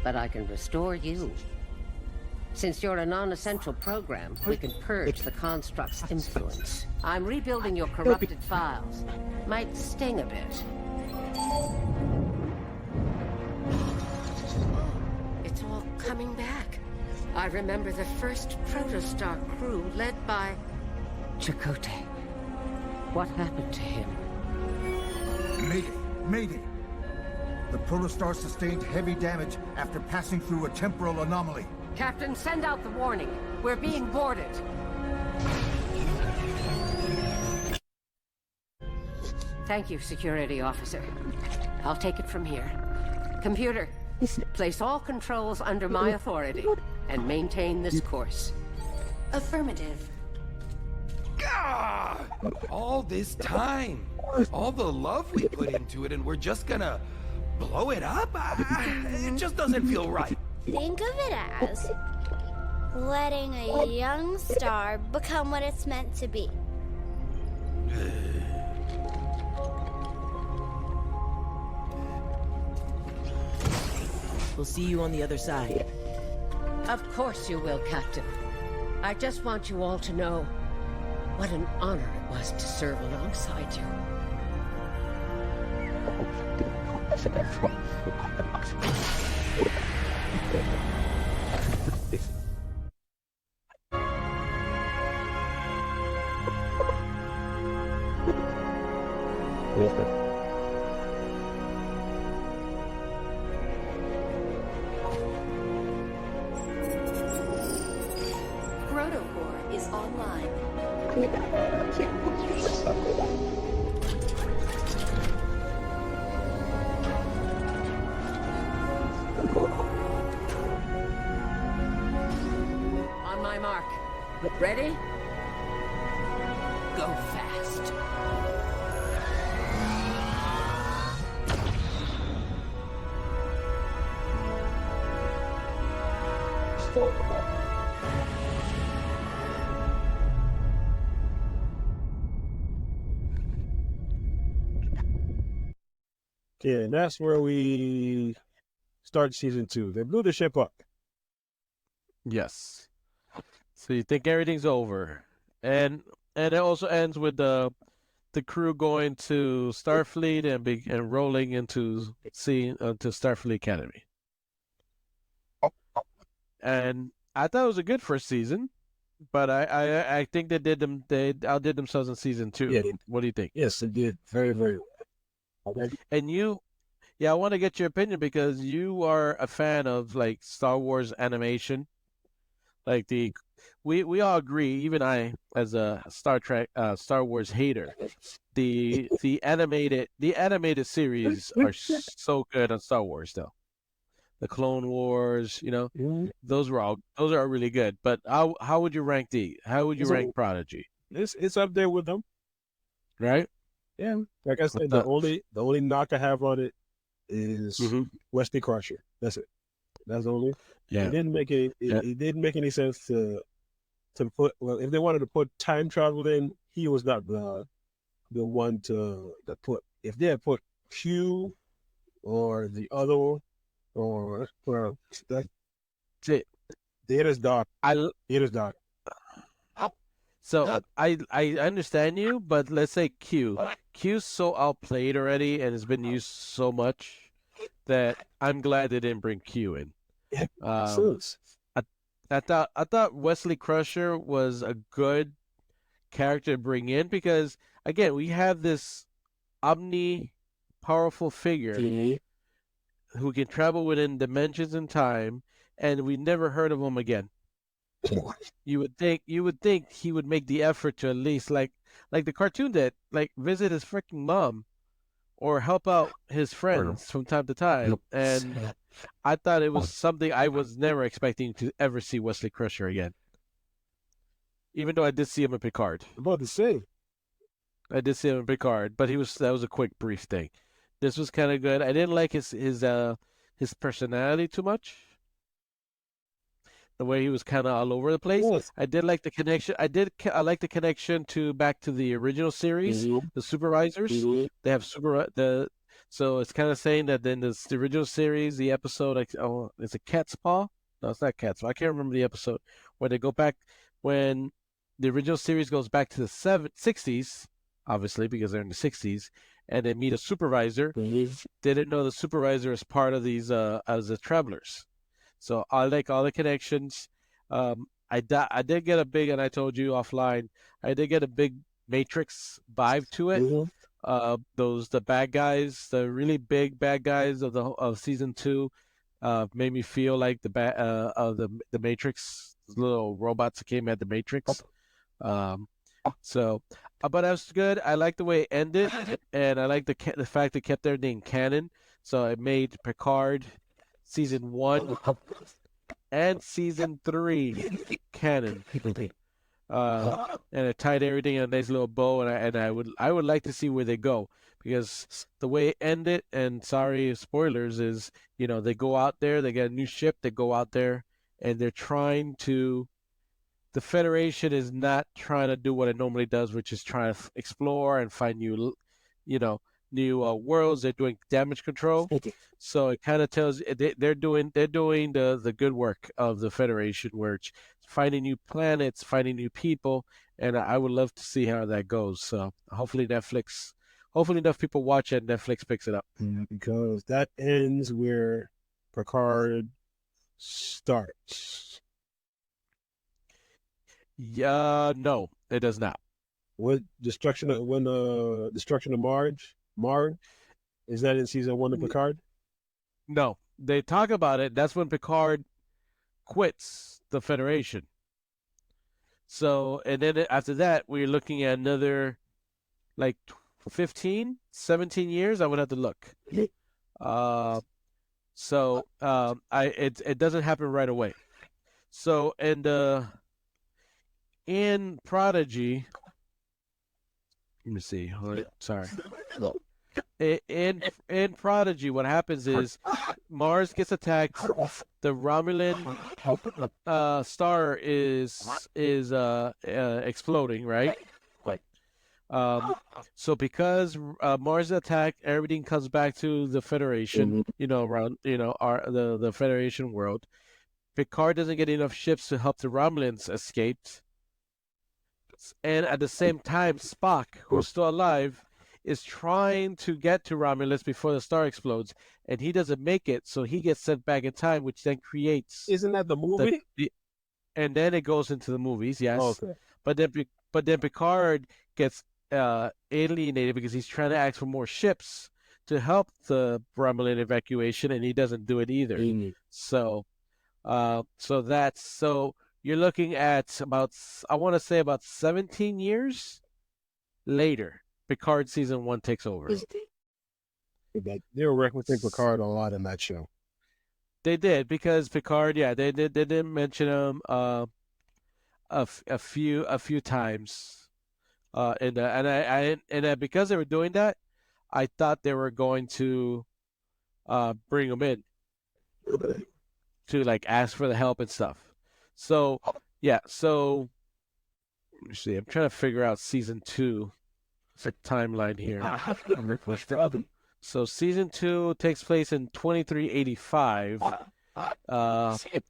but I can restore you. Since you're a non-essential program, we can purge the construct's influence. I'm rebuilding your corrupted files. Might sting a bit. It's all coming back. I remember the first Protostar crew led by Chakotay. What happened to him? Mayday! Mayday! The Protostar sustained heavy damage after passing through a temporal anomaly. Captain, send out the warning. We're being boarded. Thank you, security officer. I'll take it from here. Computer, place all controls under my authority and maintain this course. Affirmative. God! All this time, all the love we put into it, and we're just gonna blow it up? It just doesn't feel right. Think of it as letting a young star become what it's meant to be. We'll see you on the other side. Of course you will, Captain. I just want you all to know what an honor it was to serve alongside you. Protocore is online. On my mark. Ready? Go fast. Yeah, and that's where we start season 2. They blew the ship up. Yes. So you think everything's over, and it also ends with the crew going to Starfleet and rolling into to Starfleet Academy. And I thought it was a good first season, but I think they outdid themselves in season 2. Yeah, what do you think? Yes, they did very, very well. And I want to get your opinion because you are a fan of like Star Wars animation. Like we all agree, even I as a Star Wars hater, the animated series are so good on Star Wars though. The Clone Wars, those are really good. But how would you rank rank Prodigy? It's up there with them. Right? Yeah. Like I said, the only knock I have on it is Wesley Crusher. That's it. That's the only. Yeah. It didn't make any. It didn't make any sense to put. Well, if they wanted to put time travel in, he was not the one to put. If they had put Q or the other one, or well, that it is dark. It is dark. So I understand you, but let's say Q's so outplayed already and has been used so much that I'm glad they didn't bring Q in. I thought Wesley Crusher was a good character to bring in because again we have this powerful figure who can travel within dimensions and time, and we never heard of him again. You would think he would make the effort to at least like the cartoon did, like visit his freaking mom or help out his friends from time to time. And I thought it was something I was never expecting to ever see Wesley Crusher again. Even though I did see him in Picard. I'm about to say. I did see him in Picard, but that was a quick, brief thing. This was kind of good. I didn't like his personality too much. The way he was kind of all over the place. Yes. I did like the connection. I like the connection back to the original series, the supervisors. They have so it's kind of saying that in the original series, the episode, it's a Cat's Paw. No, it's not Cat's Paw. I can't remember the episode where they go back when the original series goes back to the 60s, obviously because they're in the 60s, and they meet a supervisor. They didn't know the supervisor is part of these as the travelers. So I like all the connections. I did get a big, and I told you offline, I did get a big Matrix vibe to it. The bad guys, the really big bad guys of season 2, made me feel like the Matrix, little robots that came at the Matrix. But that's good. I like the way it ended, and I like the fact it kept everything canon. So it made Picard season 1 and season 3 canon. And it tied everything in a nice little bow, and I would like to see where they go, because the way it ended, and sorry spoilers, is they go out there, they get a new ship, they go out there, and they're trying to. The Federation is not trying to do what it normally does, which is trying to explore and find new worlds. They're doing damage control, so it kind of tells they're doing the good work of the Federation, where it's finding new planets, finding new people, and I would love to see how that goes. So hopefully enough people watch it and Netflix picks it up. Yeah, because that ends where Picard starts. Yeah, no, it does not. What destruction of Marge? Is that in season 1 of Picard? No, they talk about it. That's when Picard quits the Federation. So, and then after that, we're looking at another, 15, 17 years. I would have to look. It doesn't happen right away. So, in Prodigy, let me see. Sorry. In Prodigy, what happens is Mars gets attacked. The Romulan star is exploding, right? So because Mars is attacked, everything comes back to the Federation. Around the Federation world. Picard doesn't get enough ships to help the Romulans escape. And at the same time, Spock, who's still alive, is trying to get to Romulus before the star explodes, and he doesn't make it, so he gets sent back in time, which then creates. Isn't that the movie? And then it goes into the movies, yes. Okay. But then Picard gets alienated because he's trying to ask for more ships to help the Romulan evacuation, and he doesn't do it either. So you're looking at about 17 years later, Picard season 1 takes over. They were referencing Picard a lot in that show. They did, because Picard, they did mention him a few times, and because they were doing that, I thought they were going to bring him in to ask for the help and stuff. So, let me see. I'm trying to figure out season 2, the timeline here. So season 2 takes place in 2385,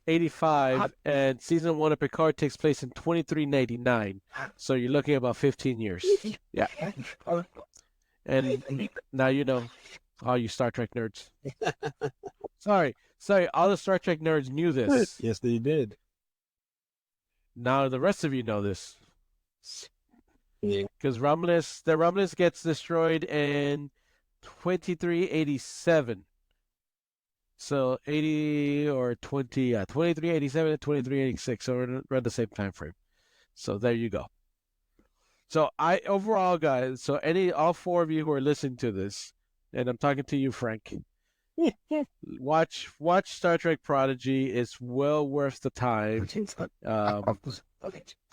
85, and season 1 of Picard takes place in 2399. So you're looking at about 15 years. Yeah. And now you know, all you Star Trek nerds. Sorry, all the Star Trek nerds knew this. Yes, they did. Now the rest of you know this. Because Romulus gets destroyed in 2387. So 2387 and 2386, so around the same time frame. So there you go. So overall, guys, all 4 of you who are listening to this, and I'm talking to you, Frank. Watch Star Trek Prodigy. It's well worth the time.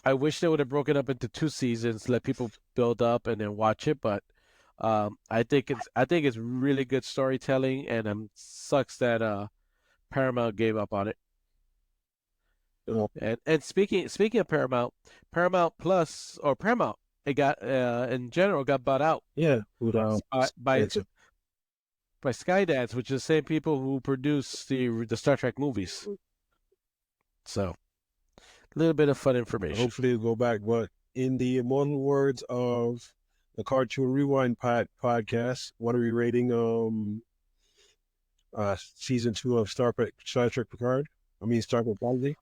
I wish they would have broken up into 2 seasons, let people build up and then watch it. But I think it's really good storytelling, and sucks that Paramount gave up on it. And speaking of Paramount Plus or Paramount, it got in general got bought out. Yeah, by Skydance, which is the same people who produce the Star Trek movies. So, a little bit of fun information. Hopefully it'll go back. But in the immortal words of the Cartoon Rewind podcast, what are we rating season 2 of Star Trek Picard? I mean Star Trek Prodigy?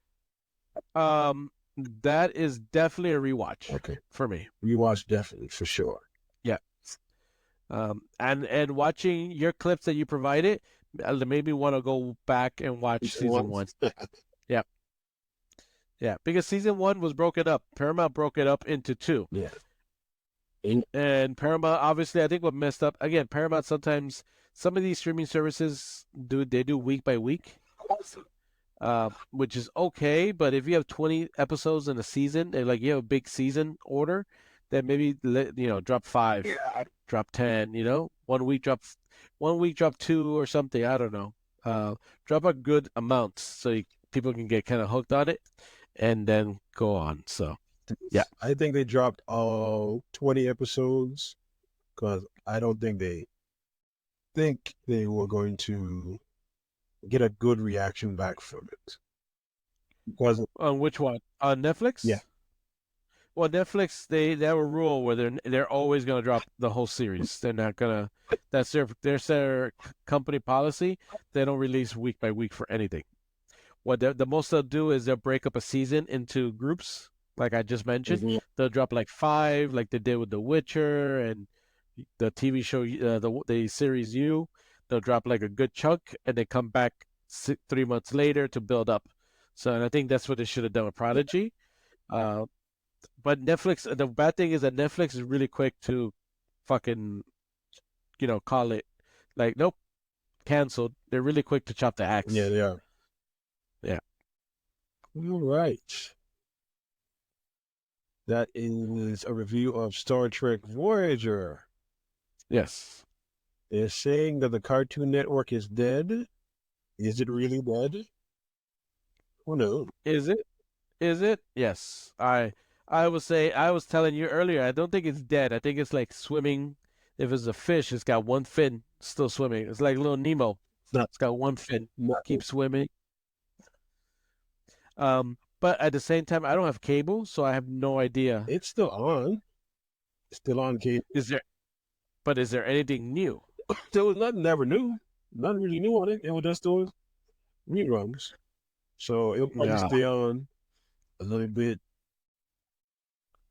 That is definitely a rewatch. Okay. For me. Rewatch definitely, for sure. Yeah. And watching your clips that you provided made me want to go back and watch season 1. Yeah. Yeah, because season 1 was broken up. Paramount broke it up into 2. Yeah. And Paramount, obviously, I think what messed up, again, Paramount sometimes, some of these streaming services do week by week, which is okay. But if you have 20 episodes in a season, and like you have a big season order, then maybe, drop 5, drop 10, 1 week drop 2 or something. I don't know. Drop a good amount so people can get kind of hooked on it and then go on. So, yeah. I think they dropped all 20 episodes because I don't think they were going to get a good reaction back from it. Because on which one? On Netflix? Yeah. Well, Netflix, they have a rule where they're always going to drop the whole series. They're not going to. That's their company policy. They don't release week by week for anything. What the most they'll do is they'll break up a season into groups, like I just mentioned. Mm-hmm. They'll drop like 5, like they did with The Witcher and the TV show, the series You. They'll drop like a good chunk, and they come back 3 months later to build up. So, and I think that's what they should have done with Prodigy. But Netflix, the bad thing is that Netflix is really quick to fucking, call it like, nope, canceled. They're really quick to chop the axe. Yeah, they are. Yeah. All right. That is a review of Star Trek Voyager. Yes. They're saying that the Cartoon Network is dead. Is it really dead? Oh no. Is it? Is it? Yes. I would say, I was telling you earlier, I don't think it's dead. I think it's like swimming. If it's a fish, it's got one fin still swimming. It's like little Nemo. It's got one fin. Keep swimming. But at the same time, I don't have cable, so I have no idea. It's still on. It's still on cable. Is there anything new? There was nothing ever new. Nothing really new on it. It was just doing reruns. So it'll probably stay on a little bit,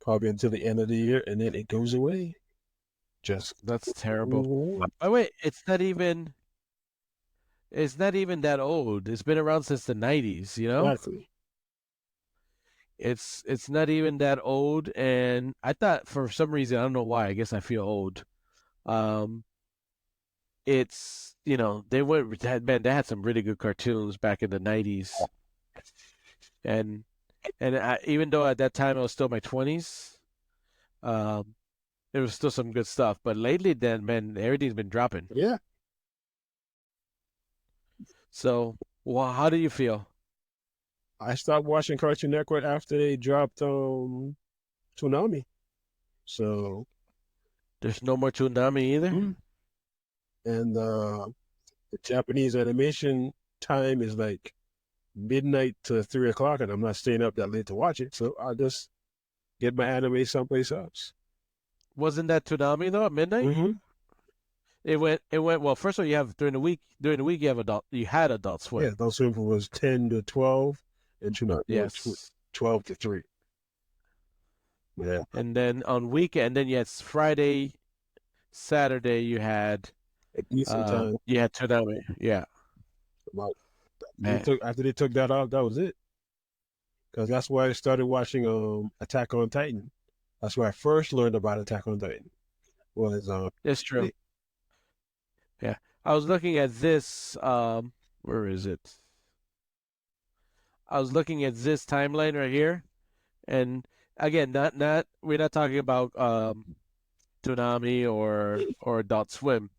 probably until the end of the year, and then it goes away. That's terrible. Oh wait, it's not even that old. It's been around since the 90s, Exactly. It's not even that old, and I thought for some reason, I don't know why, I guess I feel old. It's, they had some really good cartoons back in the 90s. And even though at that time I was still in my 20s, there was still some good stuff. But lately, then, man, everything's been dropping. Yeah. So, well, how do you feel? I stopped watching Cartoon Network after they dropped Toonami. So there's no more Toonami either? Mm-hmm. And the Japanese animation time is like midnight to 3 o'clock, and I'm not staying up that late to watch it. So I'll just get my anime someplace else. Wasn't that Toonami though at midnight? Mm-hmm. It went well. First of all, you have during the week you had Adult Swim. Yeah, Adult Swim was 10 to 12, and Toonami was 12 to 3. Yeah. And then on weekend, then you had Friday, Saturday you had a decent time. You had Toonami. Yeah. After they took that off, that was it. Because that's why I started watching Attack on Titan. That's where I first learned about Attack on Titan. It's true. Yeah, I was looking at this. Where is it? I was looking at this timeline right here, and again, not we're not talking about Toonami or Adult Swim,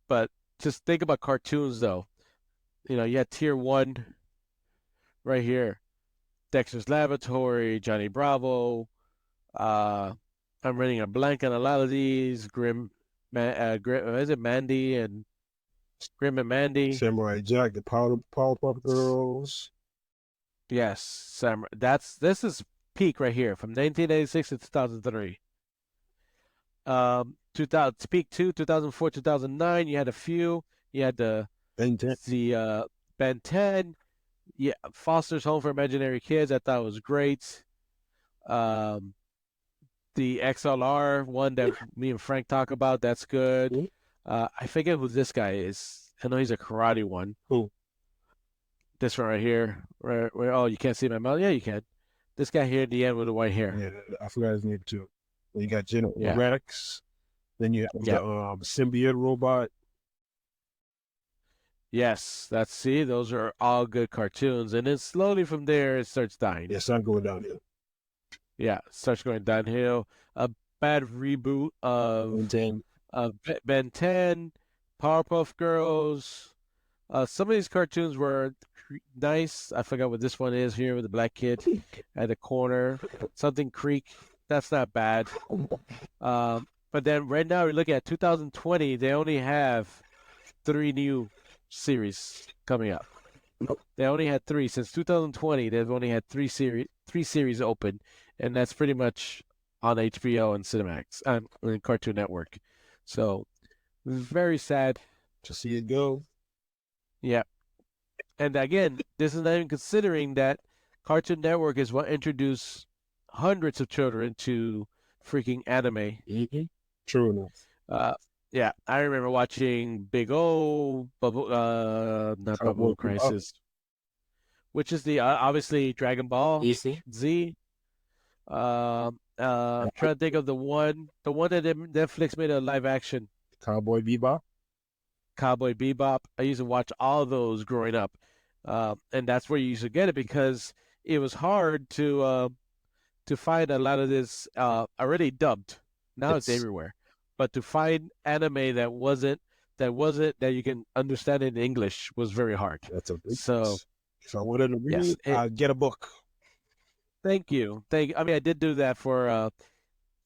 but just think about cartoons though. You had Tier 1 right here, Dexter's Laboratory, Johnny Bravo. I'm running a blank on a lot of these. Grim, is it Mandy and Grim and Mandy? Samurai Jack, the Powerpuff Girls. Yes, this is peak right here from 1986 to 2003. 2000 peak 2004, 2009. You had a few. You had the Ben 10. Ben 10. Yeah, Foster's Home for Imaginary Kids. I thought was great. The XLR one that me and Frank talk about. That's good. I forget who this guy is. I know he's a karate one. Who? This one right here. Where oh, you can't see my mouth? Yeah, you can. This guy here at the end with the white hair. Yeah, I forgot his name too. Then you got General Yeah. Radix. Then you have the symbiote robot. Yes, those are all good cartoons. And then slowly from there, it starts dying. Yes, I'm going downhill. Yeah, it starts going downhill. A bad reboot of Ben 10, Powerpuff Girls. Some of these cartoons were nice. I forgot what this one is here with the black kid at the corner. Something Creek. That's not bad. But then right now we're looking at 2020. They only have 3 new series coming up. They only had 3 since 2020. They've only had 3 series open, and that's pretty much on HBO and Cinemax and Cartoon Network. So very sad to see it go. Yeah, and again, this is not even considering that Cartoon Network is what introduced hundreds of children to freaking anime. Mm-hmm. True enough. Yeah, I remember watching Big O, not Bubble Crisis, which is the obviously Dragon Ball Z. I'm trying to think of the one that Netflix made a live action. Cowboy Bebop. I used to watch all of those growing up, and that's where you used to get it because it was hard to find a lot of this already dubbed. Now it's everywhere. But to find anime that you can understand in English was very hard. That's a big so. If I wanted to read, I'd get a book. Thank you. I mean, I did do that for.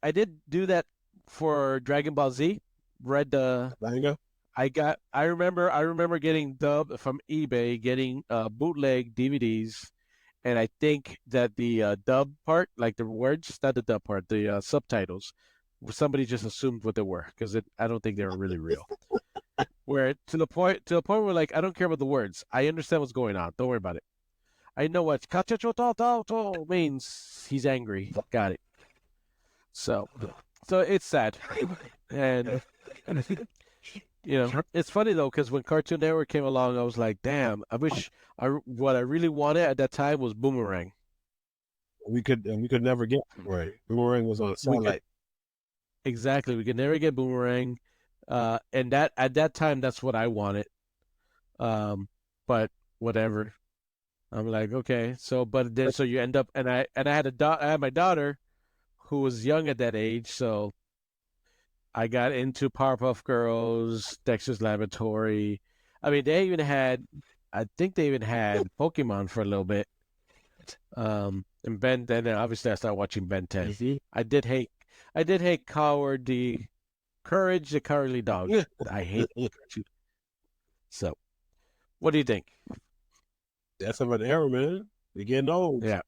I did do that for Dragon Ball Z. Read the manga. I remember getting dubbed from eBay, getting bootleg DVDs, and I think that the dub part, like the words, not the dub part, the subtitles. Somebody just assumed what they were because I don't think they were really real. Where to the point where like I don't care about the words. I understand what's going on. Don't worry about it. I know what kachachototo means. He's angry. Got it. So it's sad, and it's funny though because when Cartoon Network came along, I was like, damn. I wish what I really wanted at that time was Boomerang. We could never get right. Boomerang was on satellite. Exactly. We could never get Boomerang. And that at that time, that's what I wanted. But whatever. I'm like, okay. So you end up, and I had my daughter who was young at that age. So I got into Powerpuff Girls, Dexter's Laboratory. I mean, I think they even had Pokemon for a little bit. And then obviously I started watching Ben 10. Mm-hmm. I did hate Courage the Cowardly Dog. I hate it. So, what do you think? That's of an era, man. You're getting old. Yeah.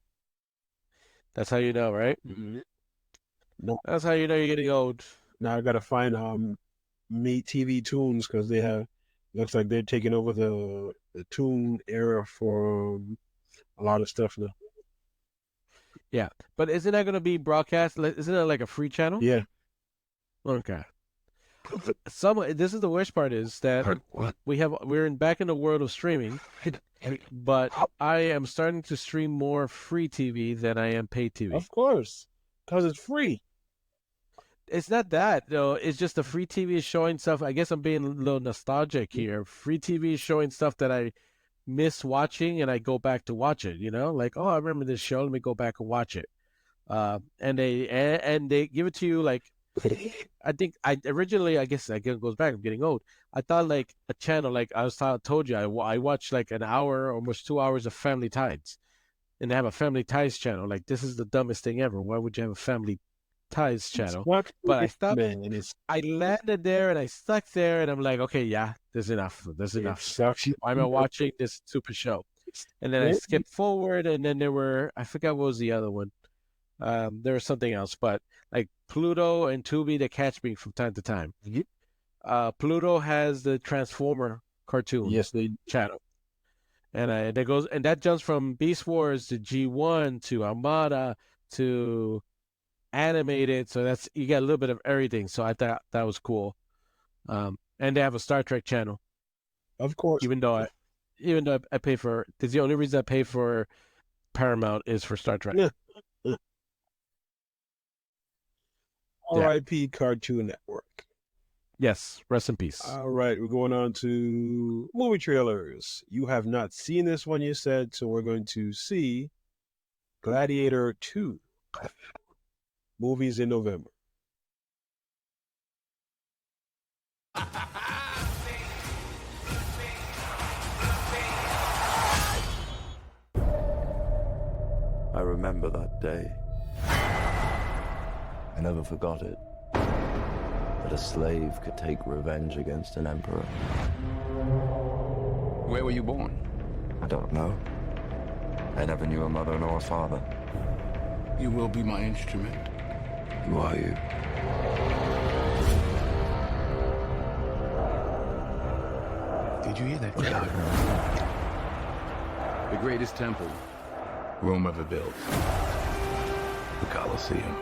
That's how you know, right? Mm-hmm. No. That's how you know you're getting old. Now I gotta find me TV Tunes because they have. Looks like they're taking over the Toon era for a lot of stuff now. Yeah, but isn't that going to be broadcast? Isn't it like a free channel? Yeah. Okay. This is the worst part is that we're back in the world of streaming, but I am starting to stream more free TV than I am pay TV. Of course, because it's free. It's not that though. It's just the free TV is showing stuff. I guess I'm being a little nostalgic here. Free TV is showing stuff that I miss watching, and I go back to watch it. You know, like, oh, I remember this show. Let me go back and watch it. And they give it to you like. I think I originally, I guess again, it goes back. I'm getting old. I thought like a channel, like told you, I watched like an hour, almost 2 hours of Family Ties, and they have a Family Ties channel. Like, this is the dumbest thing ever. Why would you have a Family Ties channel? What? But I thought, Man, it is. I landed there and I stuck there, and I'm like, okay, yeah, there's enough. There's enough. Sucks. Why am I watching this super show? And then I skipped forward, and then there were, I forgot what was the other one. There was something else, but like Pluto and Tubi, they catch me from time to time. Pluto has the Transformer cartoon. Yes, they channel, and that jumps from Beast Wars to G1 to Armada to animated. So that's, you get a little bit of everything. So I thought that was cool. And they have a Star Trek channel, of course. Even though I pay for, it's the only reason I pay for Paramount is for Star Trek. Yeah. R.I.P. Cartoon Network. Yes, rest in peace. All right, we're going on to movie trailers. You have not seen this one, you said, so we're going to see Gladiator 2. Movies in November. I remember that day. I never forgot it. That a slave could take revenge against an emperor. Where were you born? I don't know. I never knew a mother nor a father. You will be my instrument. Who are you? Did you hear that, John? The greatest temple Rome ever built. The Colosseum.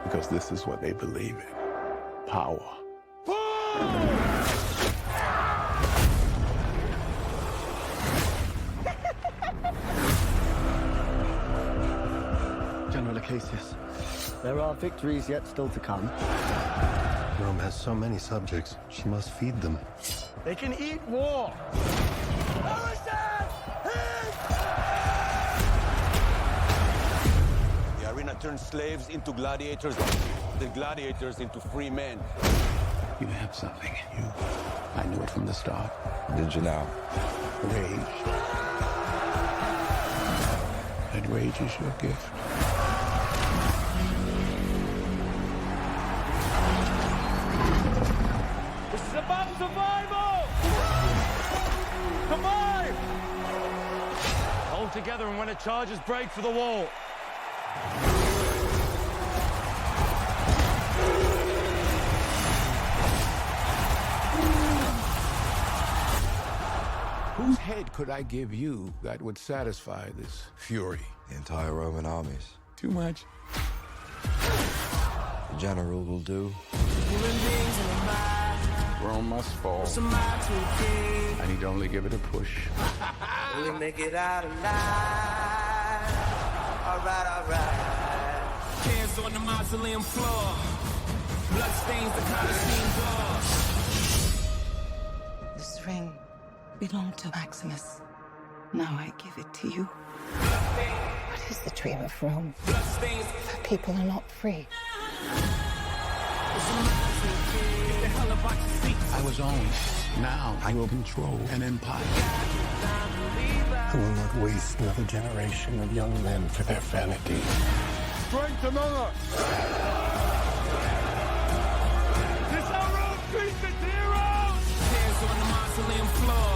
Because this is what they believe in. Power. General Acacius, there are victories yet still to come. Rome has so many subjects, she must feed them. They can eat war! The arena turns slaves into gladiators, the gladiators into free men. You have something in you. I knew it from the start. Did you now? Rage. And rage is your gift. This is about survival! Come on! Hold together, and when it charges, break for the wall. Whose head could I give you that would satisfy this fury? The entire Roman armies. Too much. The general will do. Rome must fall. I need only give it a push. We make it out alive. Alright. Hands on the mausoleum floor. Blood stains the Colosseum door. This ring belonged to Maximus. Now I give it to you. What is the dream of Rome? The people are not free. I was owned. Now I will control an empire. I will not waste another generation of young men for their vanity. Strength among us. This our Rome treats its heroes. Hands on the mausoleum floor.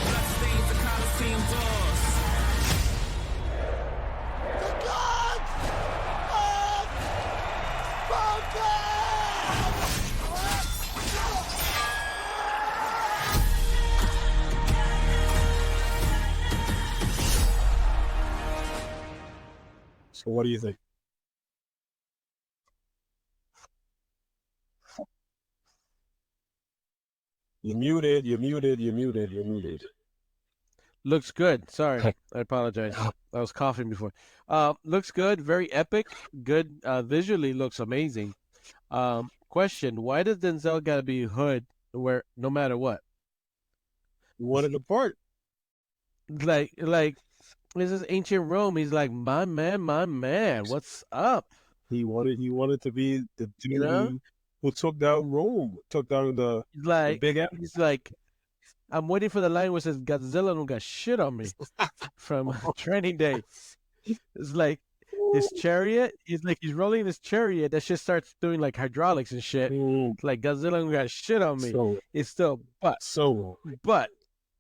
Blood stains the Colosseum doors. The gods of Sparta! So what do you think? You're muted. Looks good. Sorry, I apologize. I was coughing before. Looks good. Very epic. Good. Visually looks amazing. Question: why does Denzel gotta be hood where no matter what? He wanted the part. Like this is ancient Rome. He's like, my man, what's up? He wanted to be the dude who took down Rome, took down the big apple. He's like, I'm waiting for the line where it says Godzilla don't got shit on me from Training Day. It's like his chariot. He's rolling his chariot. That shit starts doing like hydraulics and shit. Like Godzilla don't got shit on me. It's still but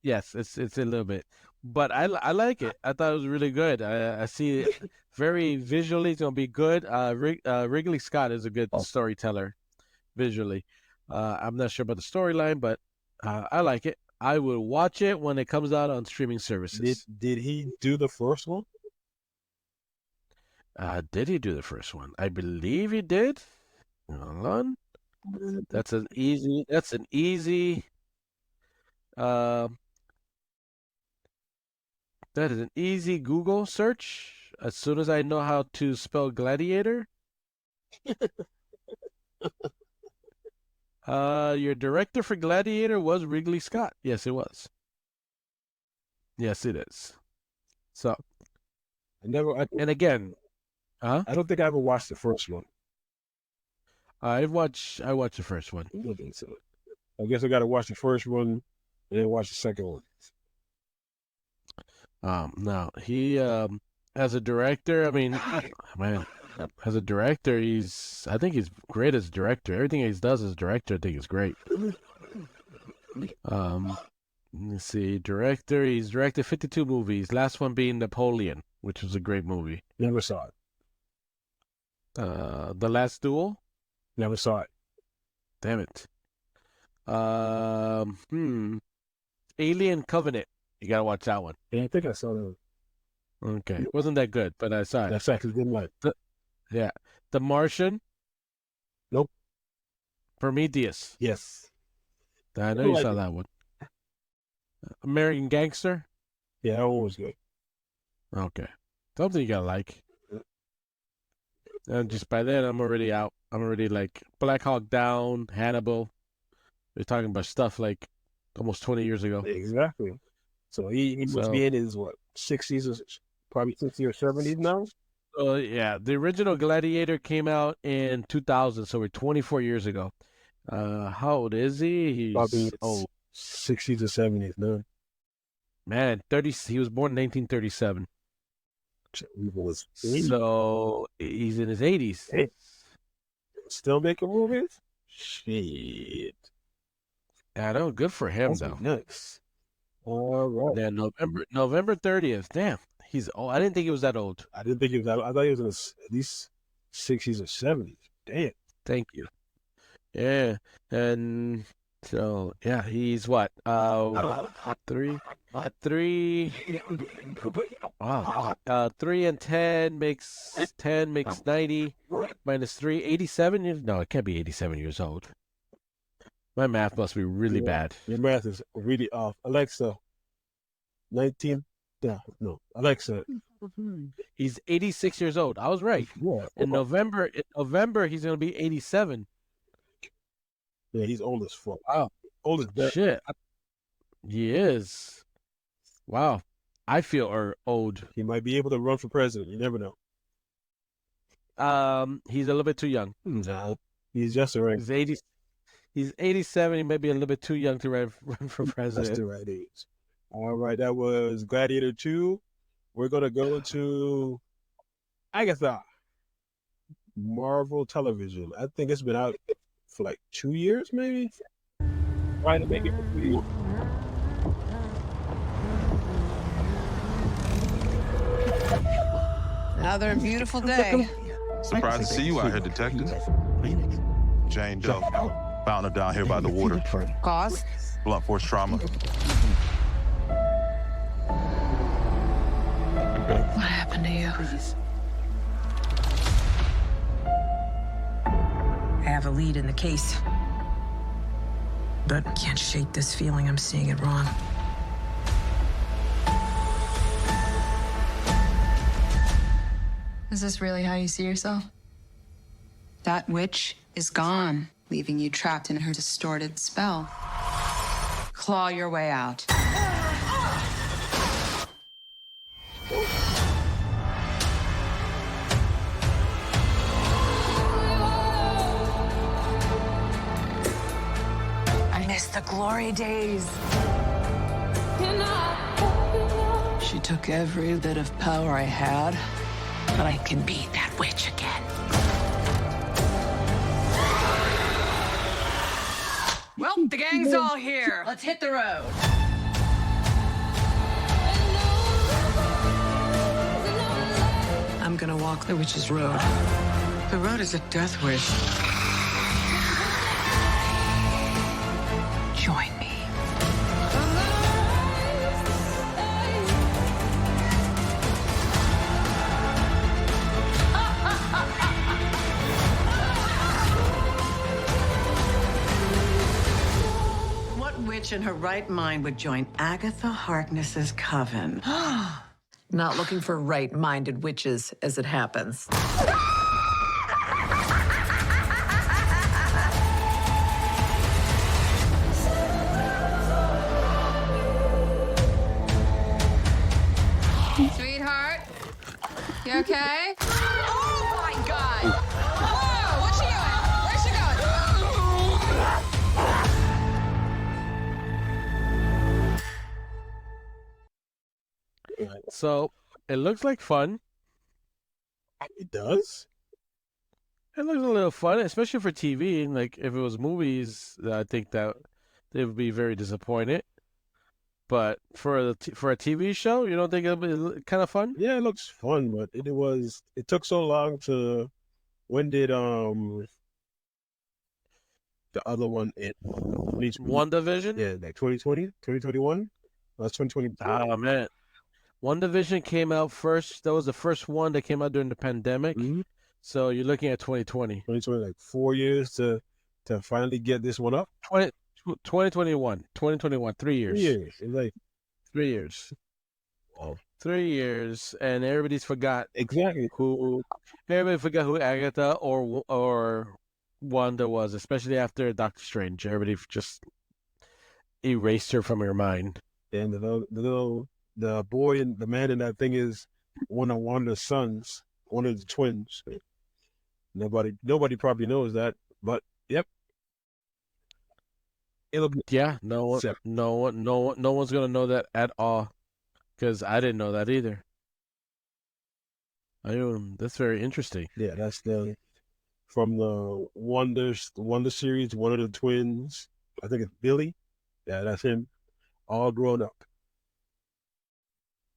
yes, it's a little bit. But I like it. I thought it was really good. I see it very visually. It's gonna be good. Ridley Scott is a good storyteller, visually. I'm not sure about the storyline, but I like it. I will watch it when it comes out on streaming services. Did he do the first one? Did he do the first one? I believe he did. Hold on. That's an easy. That is an easy Google search. As soon as I know how to spell gladiator. Your director for Gladiator was Ridley Scott. Yes, it was. Yes, it is. So, and again, I don't think I ever watched the first one. I watched the first one. I don't think so. I guess I got to watch the first one and then watch the second one. Now he as a director, I mean, man, as a director, I think he's great as a director. Everything he does as a director, I think is great. Let's see, director. He's directed 52 movies. Last one being Napoleon, which was a great movie. Never saw it. The Last Duel. Never saw it. Damn it. Alien Covenant. You gotta watch that one. Yeah, I think I saw that one. Okay, wasn't that good, but I saw it. That's actually didn't like. Yeah, The Martian. Nope. Prometheus. Yes. I know you saw that one. American Gangster. Yeah, that one was good. Okay, something you gotta like. And just by then, I'm already out. I'm already like Black Hawk Down, Hannibal. We're talking about stuff like almost 20 years ago. Exactly. So he must be in his 60s or probably 60 or 70s now. Yeah, the original Gladiator came out in 2000, so we're 24 years ago. How old is he? He's probably 60s or 70s now. Man, 30. He was born in 1937. So he's in his 80s. Hey. Still making movies? Shit. I know. Good for him, though. Nice. All right. Then November 30th. Damn, he's old. I didn't think he was that old. I didn't think he was that old. I thought he was in at least 60s or 70s. Damn. Thank you. Yeah, and so yeah, he's what? 3. Wow. 3 and 10 makes 90 minus 3. 87 years? No, it can't be 87 years old. My math must be really bad. Your math is really off. Alexa, 19. Yeah, no, Alexa. He's 86 years old. I was right. Yeah. In November, he's gonna be 87. Yeah, he's old as fuck. Wow. Old as death. Shit. He is. Wow. I feel old. He might be able to run for president. You never know. He's a little bit too young. No, he's just right. He's 87. He may be a little bit too young to run for president. That's the right age. All right, that was Gladiator 2. We're going to go into Agatha, Marvel Television. I think it's been out for like 2 years, maybe. Trying to make it complete. Another beautiful day. Surprised to see you out here, detective. Jane Doe. Found her down here by the water. Cause? Blunt force trauma. What happened to you? I have a lead in the case, but I can't shake this feeling I'm seeing it wrong. Is this really how you see yourself? That witch is gone, leaving you trapped in her distorted spell. Claw your way out. I miss the glory days. She took every bit of power I had, but I can be that witch again. Well, the gang's all here. Let's hit the road. I'm gonna walk the witch's road. The road is a death wish. Join me. What witch in her right mind would join Agatha Harkness's coven? Not looking for right-minded witches, as it happens. Sweetheart, you okay? Oh my God! Whoa, what's she doing? Where's she going? So it looks like fun. It does. It looks a little fun, especially for TV. Like if it was movies, I think that they would be very disappointed. But for a TV show, you don't think it'll be kind of fun? Yeah, it looks fun, but it took so long to. When did the other one it? WandaVision? Yeah, like 2020, 2021. That's 2020. Oh man, WandaVision came out first. That was the first one that came out during the pandemic. Mm-hmm. So you're looking at 2020. 2020, like 4 years to finally get this one up. 2021, 3 years. 3 years. It's like 3 years. Wow. 3 years, and everybody forgot exactly who. Everybody forgot who Agatha or Wanda was, especially after Doctor Strange. Everybody just erased her from your mind. And the boy and the man in that thing is one of Wanda's sons, one of the twins. Nobody probably knows that, but yep. No one's gonna know that at all, because I didn't know that either. That's very interesting. Yeah, that's from the Wonder series. One of the twins, I think it's Billy. Yeah, that's him, all grown up.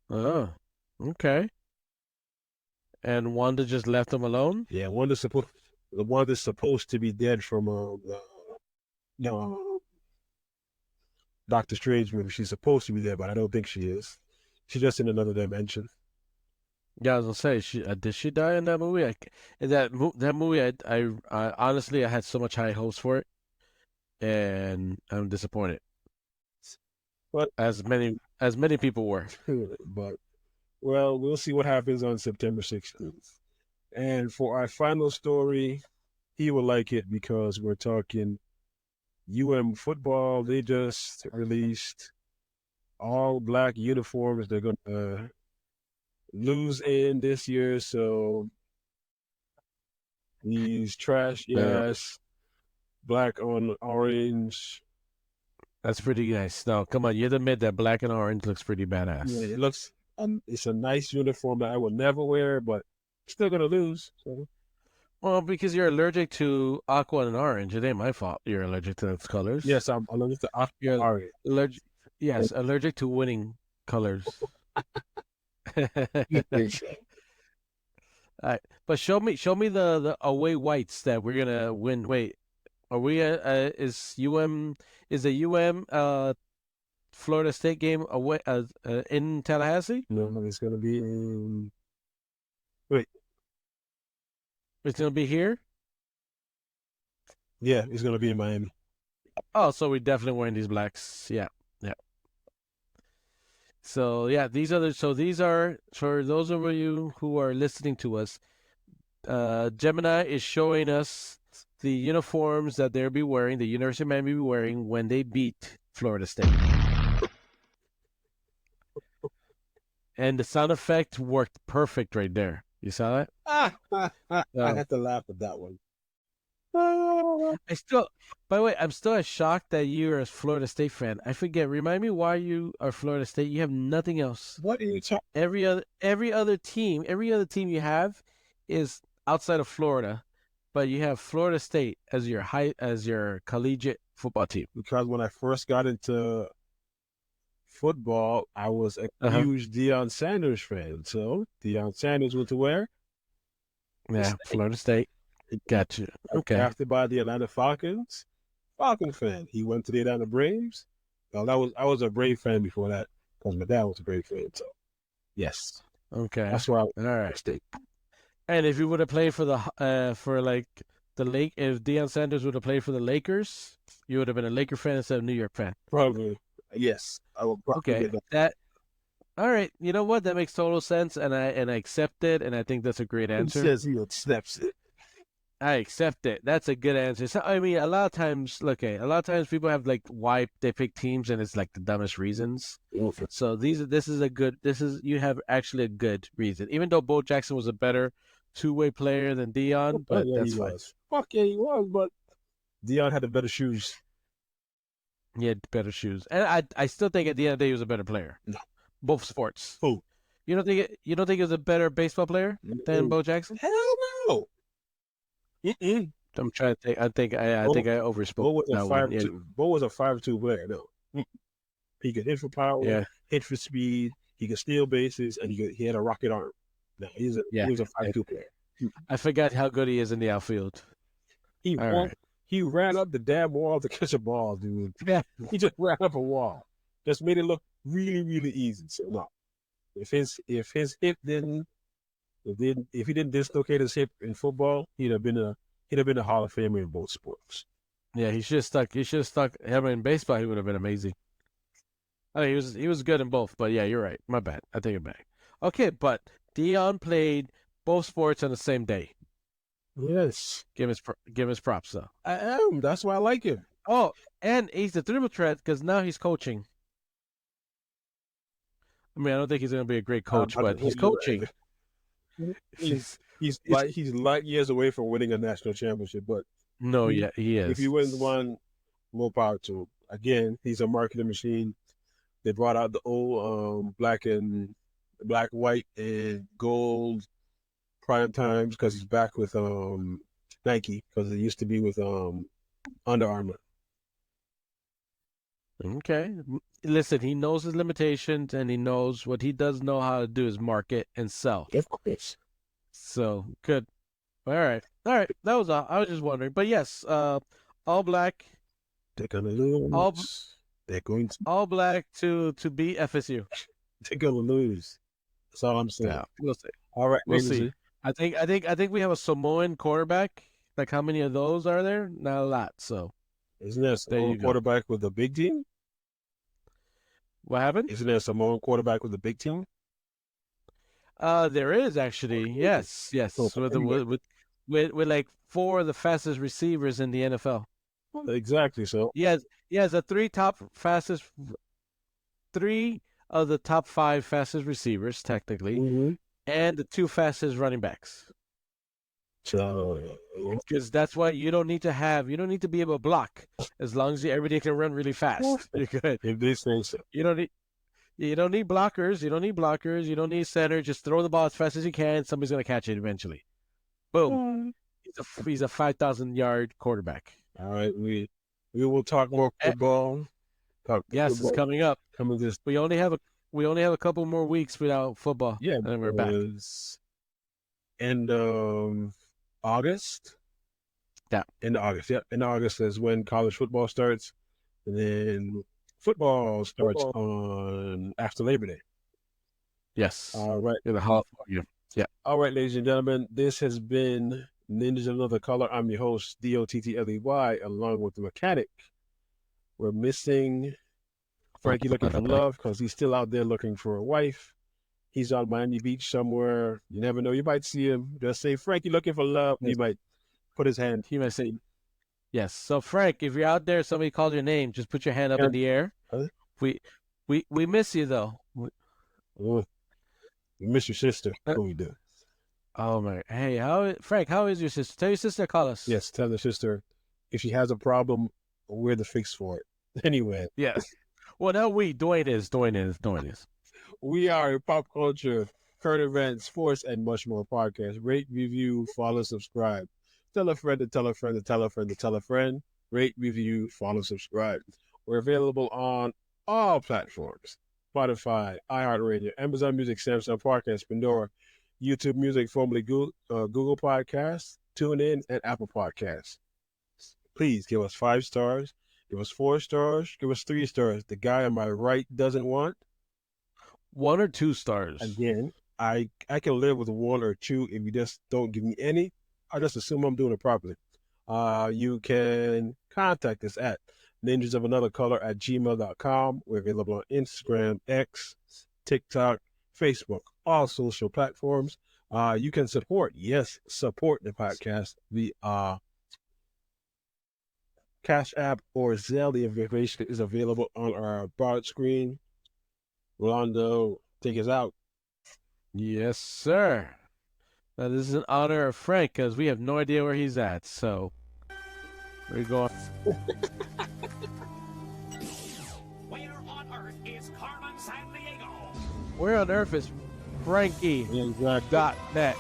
Oh, okay. And Wanda just left him alone? Yeah, Wanda's supposed to be dead from Doctor Strange movie. She's supposed to be there, but I don't think she is. She's just in another dimension. Yeah, I was gonna say, did she die in that movie? That movie, I honestly, I had so much high hopes for it, and I'm disappointed. But as many people were. But well, we'll see what happens on September 16th. And for our final story, he will like it because we're talking football. They just released all black uniforms. They're going to lose in this year, so these trash black on orange. That's pretty nice. No, come on, you'd admit that black and orange looks pretty badass. Yeah, it looks. It's a nice uniform that I would never wear, but still gonna lose. So. Well, because you're allergic to aqua and orange. It ain't my fault. You're allergic to those colors. Yes, I'm allergic to aqua and orange. Allergic to winning colors. All right, but show me the away whites that we're gonna win. Wait, are we? Is the Florida State game away in Tallahassee? No, it's gonna be in. Wait, it's gonna be here. Yeah, it's gonna be in Miami. Oh, so we're definitely wearing these blacks. Yeah. So yeah, these are for those of you who are listening to us. Gemini is showing us the uniforms that they'll be wearing, the University of Miami will be wearing when they beat Florida State. And the sound effect worked perfect right there. You saw that? I had to laugh at that one. By the way, I'm still as shocked that you're a Florida State fan. I forget. Remind me why you are Florida State. You have nothing else. What are you talking? Every other team you have is outside of Florida, but you have Florida State as your collegiate football team. Because when I first got into football, I was a huge Deion Sanders fan. So Deion Sanders went to where? Yeah, Florida State. Gotcha. Okay. Drafted by the Atlanta Falcons. Falcon fan. He went to the Atlanta Braves. Well, I was a Brave fan before that because my dad was a Brave fan. So, yes. Okay. That's why. All right. And if you would have played for if Deion Sanders would have played for the Lakers, you would have been a Laker fan instead of a New York fan. Probably. Yes. I will probably Okay. that. All right. You know what? That makes total sense, and I accept it, and I think that's a great answer. He says he accepts it. I accept it. That's a good answer. So, I mean, a lot of times people have like why they pick teams, and it's like the dumbest reasons. So you have actually a good reason. Even though Bo Jackson was a better two-way player than Deion, but that's fine. Fuck yeah, he was. But Deion had the better shoes. He had better shoes, and I still think at the end of the day he was a better player. No, both sports. Who? You don't think he was a better baseball player than Bo Jackson? Hell no. I'm trying to think. I think I overspoke. Bo was a 5'2". Bo was a 5'2" player. No, he could hit for power, hit for speed. He could steal bases, and he had a rocket arm. No, he was a 5'2" player. I forgot how good he is in the outfield. He ran up the damn wall to catch a ball, dude. Yeah, he just ran up a wall. Just made it look really, really easy. So no, if his hip didn't. If he didn't dislocate his hip in football, he'd have been a Hall of Famer in both sports. Yeah, he should have stuck him in baseball. He would have been amazing. I mean, he was good in both, but yeah, you're right. My bad. I take it back. Okay, but Deion played both sports on the same day. Yes, give his props though. I am. That's why I like him. Oh, and he's the triple threat because now he's coaching. I mean, I don't think he's going to be a great coach, but he's coaching. He's light years away from winning a national championship, but he is. If he wins one, more power to him. Again, he's a marketing machine. They brought out the old black, white, and gold prime times because he's back with Nike because it used to be with Under Armour. Okay. Listen, he knows his limitations, and he knows what he does know how to do is market and sell. Of course. So, good. All right. That was all. I was just wondering. But yes, all black. They're going to lose. They're going to. All black to beat FSU. They're going to lose. That's all I'm saying. Yeah, we'll see. All right. We'll see. I think we have a Samoan quarterback. Like, how many of those are there? Not a lot, so. Isn't there a Samoan quarterback with a big team? What happened? Isn't there a Samoan quarterback with a big team? There is actually. Yes. With like 4 of the fastest receivers in the NFL. Exactly. So he has the 3 of the top 5 fastest receivers technically, and the 2 fastest running backs. So, because that's why you don't need to be able to block as long as everybody can run really fast. You're good. If they say so. You don't need blockers. You don't need center. Just throw the ball as fast as you can. Somebody's gonna catch it eventually. Boom. He's a 5,000-yard quarterback. All right, we will talk more football. Yes, it's coming up. We only have a couple more weeks without football. Yeah, and then we're back. End of August. Yeah. End of August. Yep. End of August is when college football starts. And then football starts on after Labor Day. Yes. All right. Yeah. All right, ladies and gentlemen. This has been Ninjas of Another Color. I'm your host, D-O-T-T-L-E-Y, along with the mechanic. We're missing Frankie looking for love because he's still out there looking for a wife. He's on Miami Beach somewhere. You never know. You might see him. Just say, Frank, you looking for love? He might put his hand. He might say, yes. So, Frank, if you're out there, somebody calls your name, just put your hand up in the air. We miss you, though. We miss your sister. What we do? Oh, my. Hey, Frank, how is your sister? Tell your sister to call us. Yes, tell the sister if she has a problem, we're the fix for it. Anyway. Yes. Well, no, Dwayne is. We are a pop culture, current events, sports, and much more podcast. Rate, review, follow, subscribe. Tell a friend to tell a friend to tell a friend to tell a friend. Rate, review, follow, subscribe. We're available on all platforms. Spotify, iHeartRadio, Amazon Music, Samsung Podcast, Pandora, YouTube Music, formerly Google Podcasts, TuneIn, and Apple Podcasts. Please give us 5 stars. Give us 4 stars. Give us 3 stars. The guy on my right doesn't want 1 or 2 stars. Again, I can live with 1 or 2 if you just don't give me any. I just assume I'm doing it properly. You can contact us at ninjasofanotheracolor@gmail.com. We're available on Instagram, X, TikTok, Facebook, all social platforms. You can support the podcast via Cash App or Zelle. The information is available on our broad screen. Rolando, take us out. Yes, sir. Now, this is in honor of Frank because we have no idea where he's at. So, we're going. Where on earth is Carmen Sandiego? Where on earth is Frankie.net?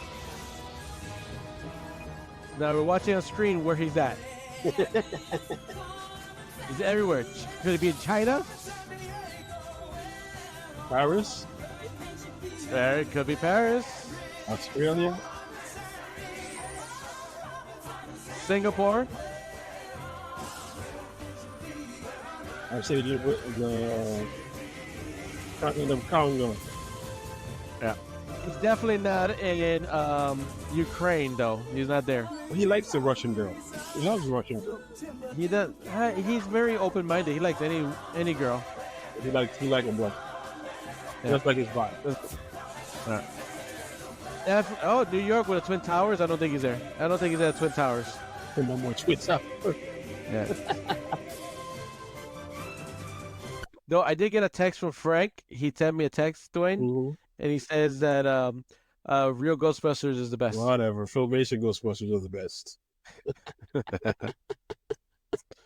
Now, we're watching on screen where he's at. He's everywhere. Could it be in China? Paris? It could be Paris. Australia? Singapore? I say the continent of Congo. Yeah. He's definitely not in Ukraine, though. He's not there. He likes the Russian girl. He loves Russian girl. He does. He's very open-minded. He likes any girl. He likes them both. Yeah. Just like his vibe. New York with the Twin Towers? I don't think he's there. I don't think he's at Twin Towers. No more Twin Towers. Yeah. Though I did get a text from Frank. He sent me a text, Dwayne, and he says that Real Ghostbusters is the best. Whatever. Filmation Ghostbusters are the best.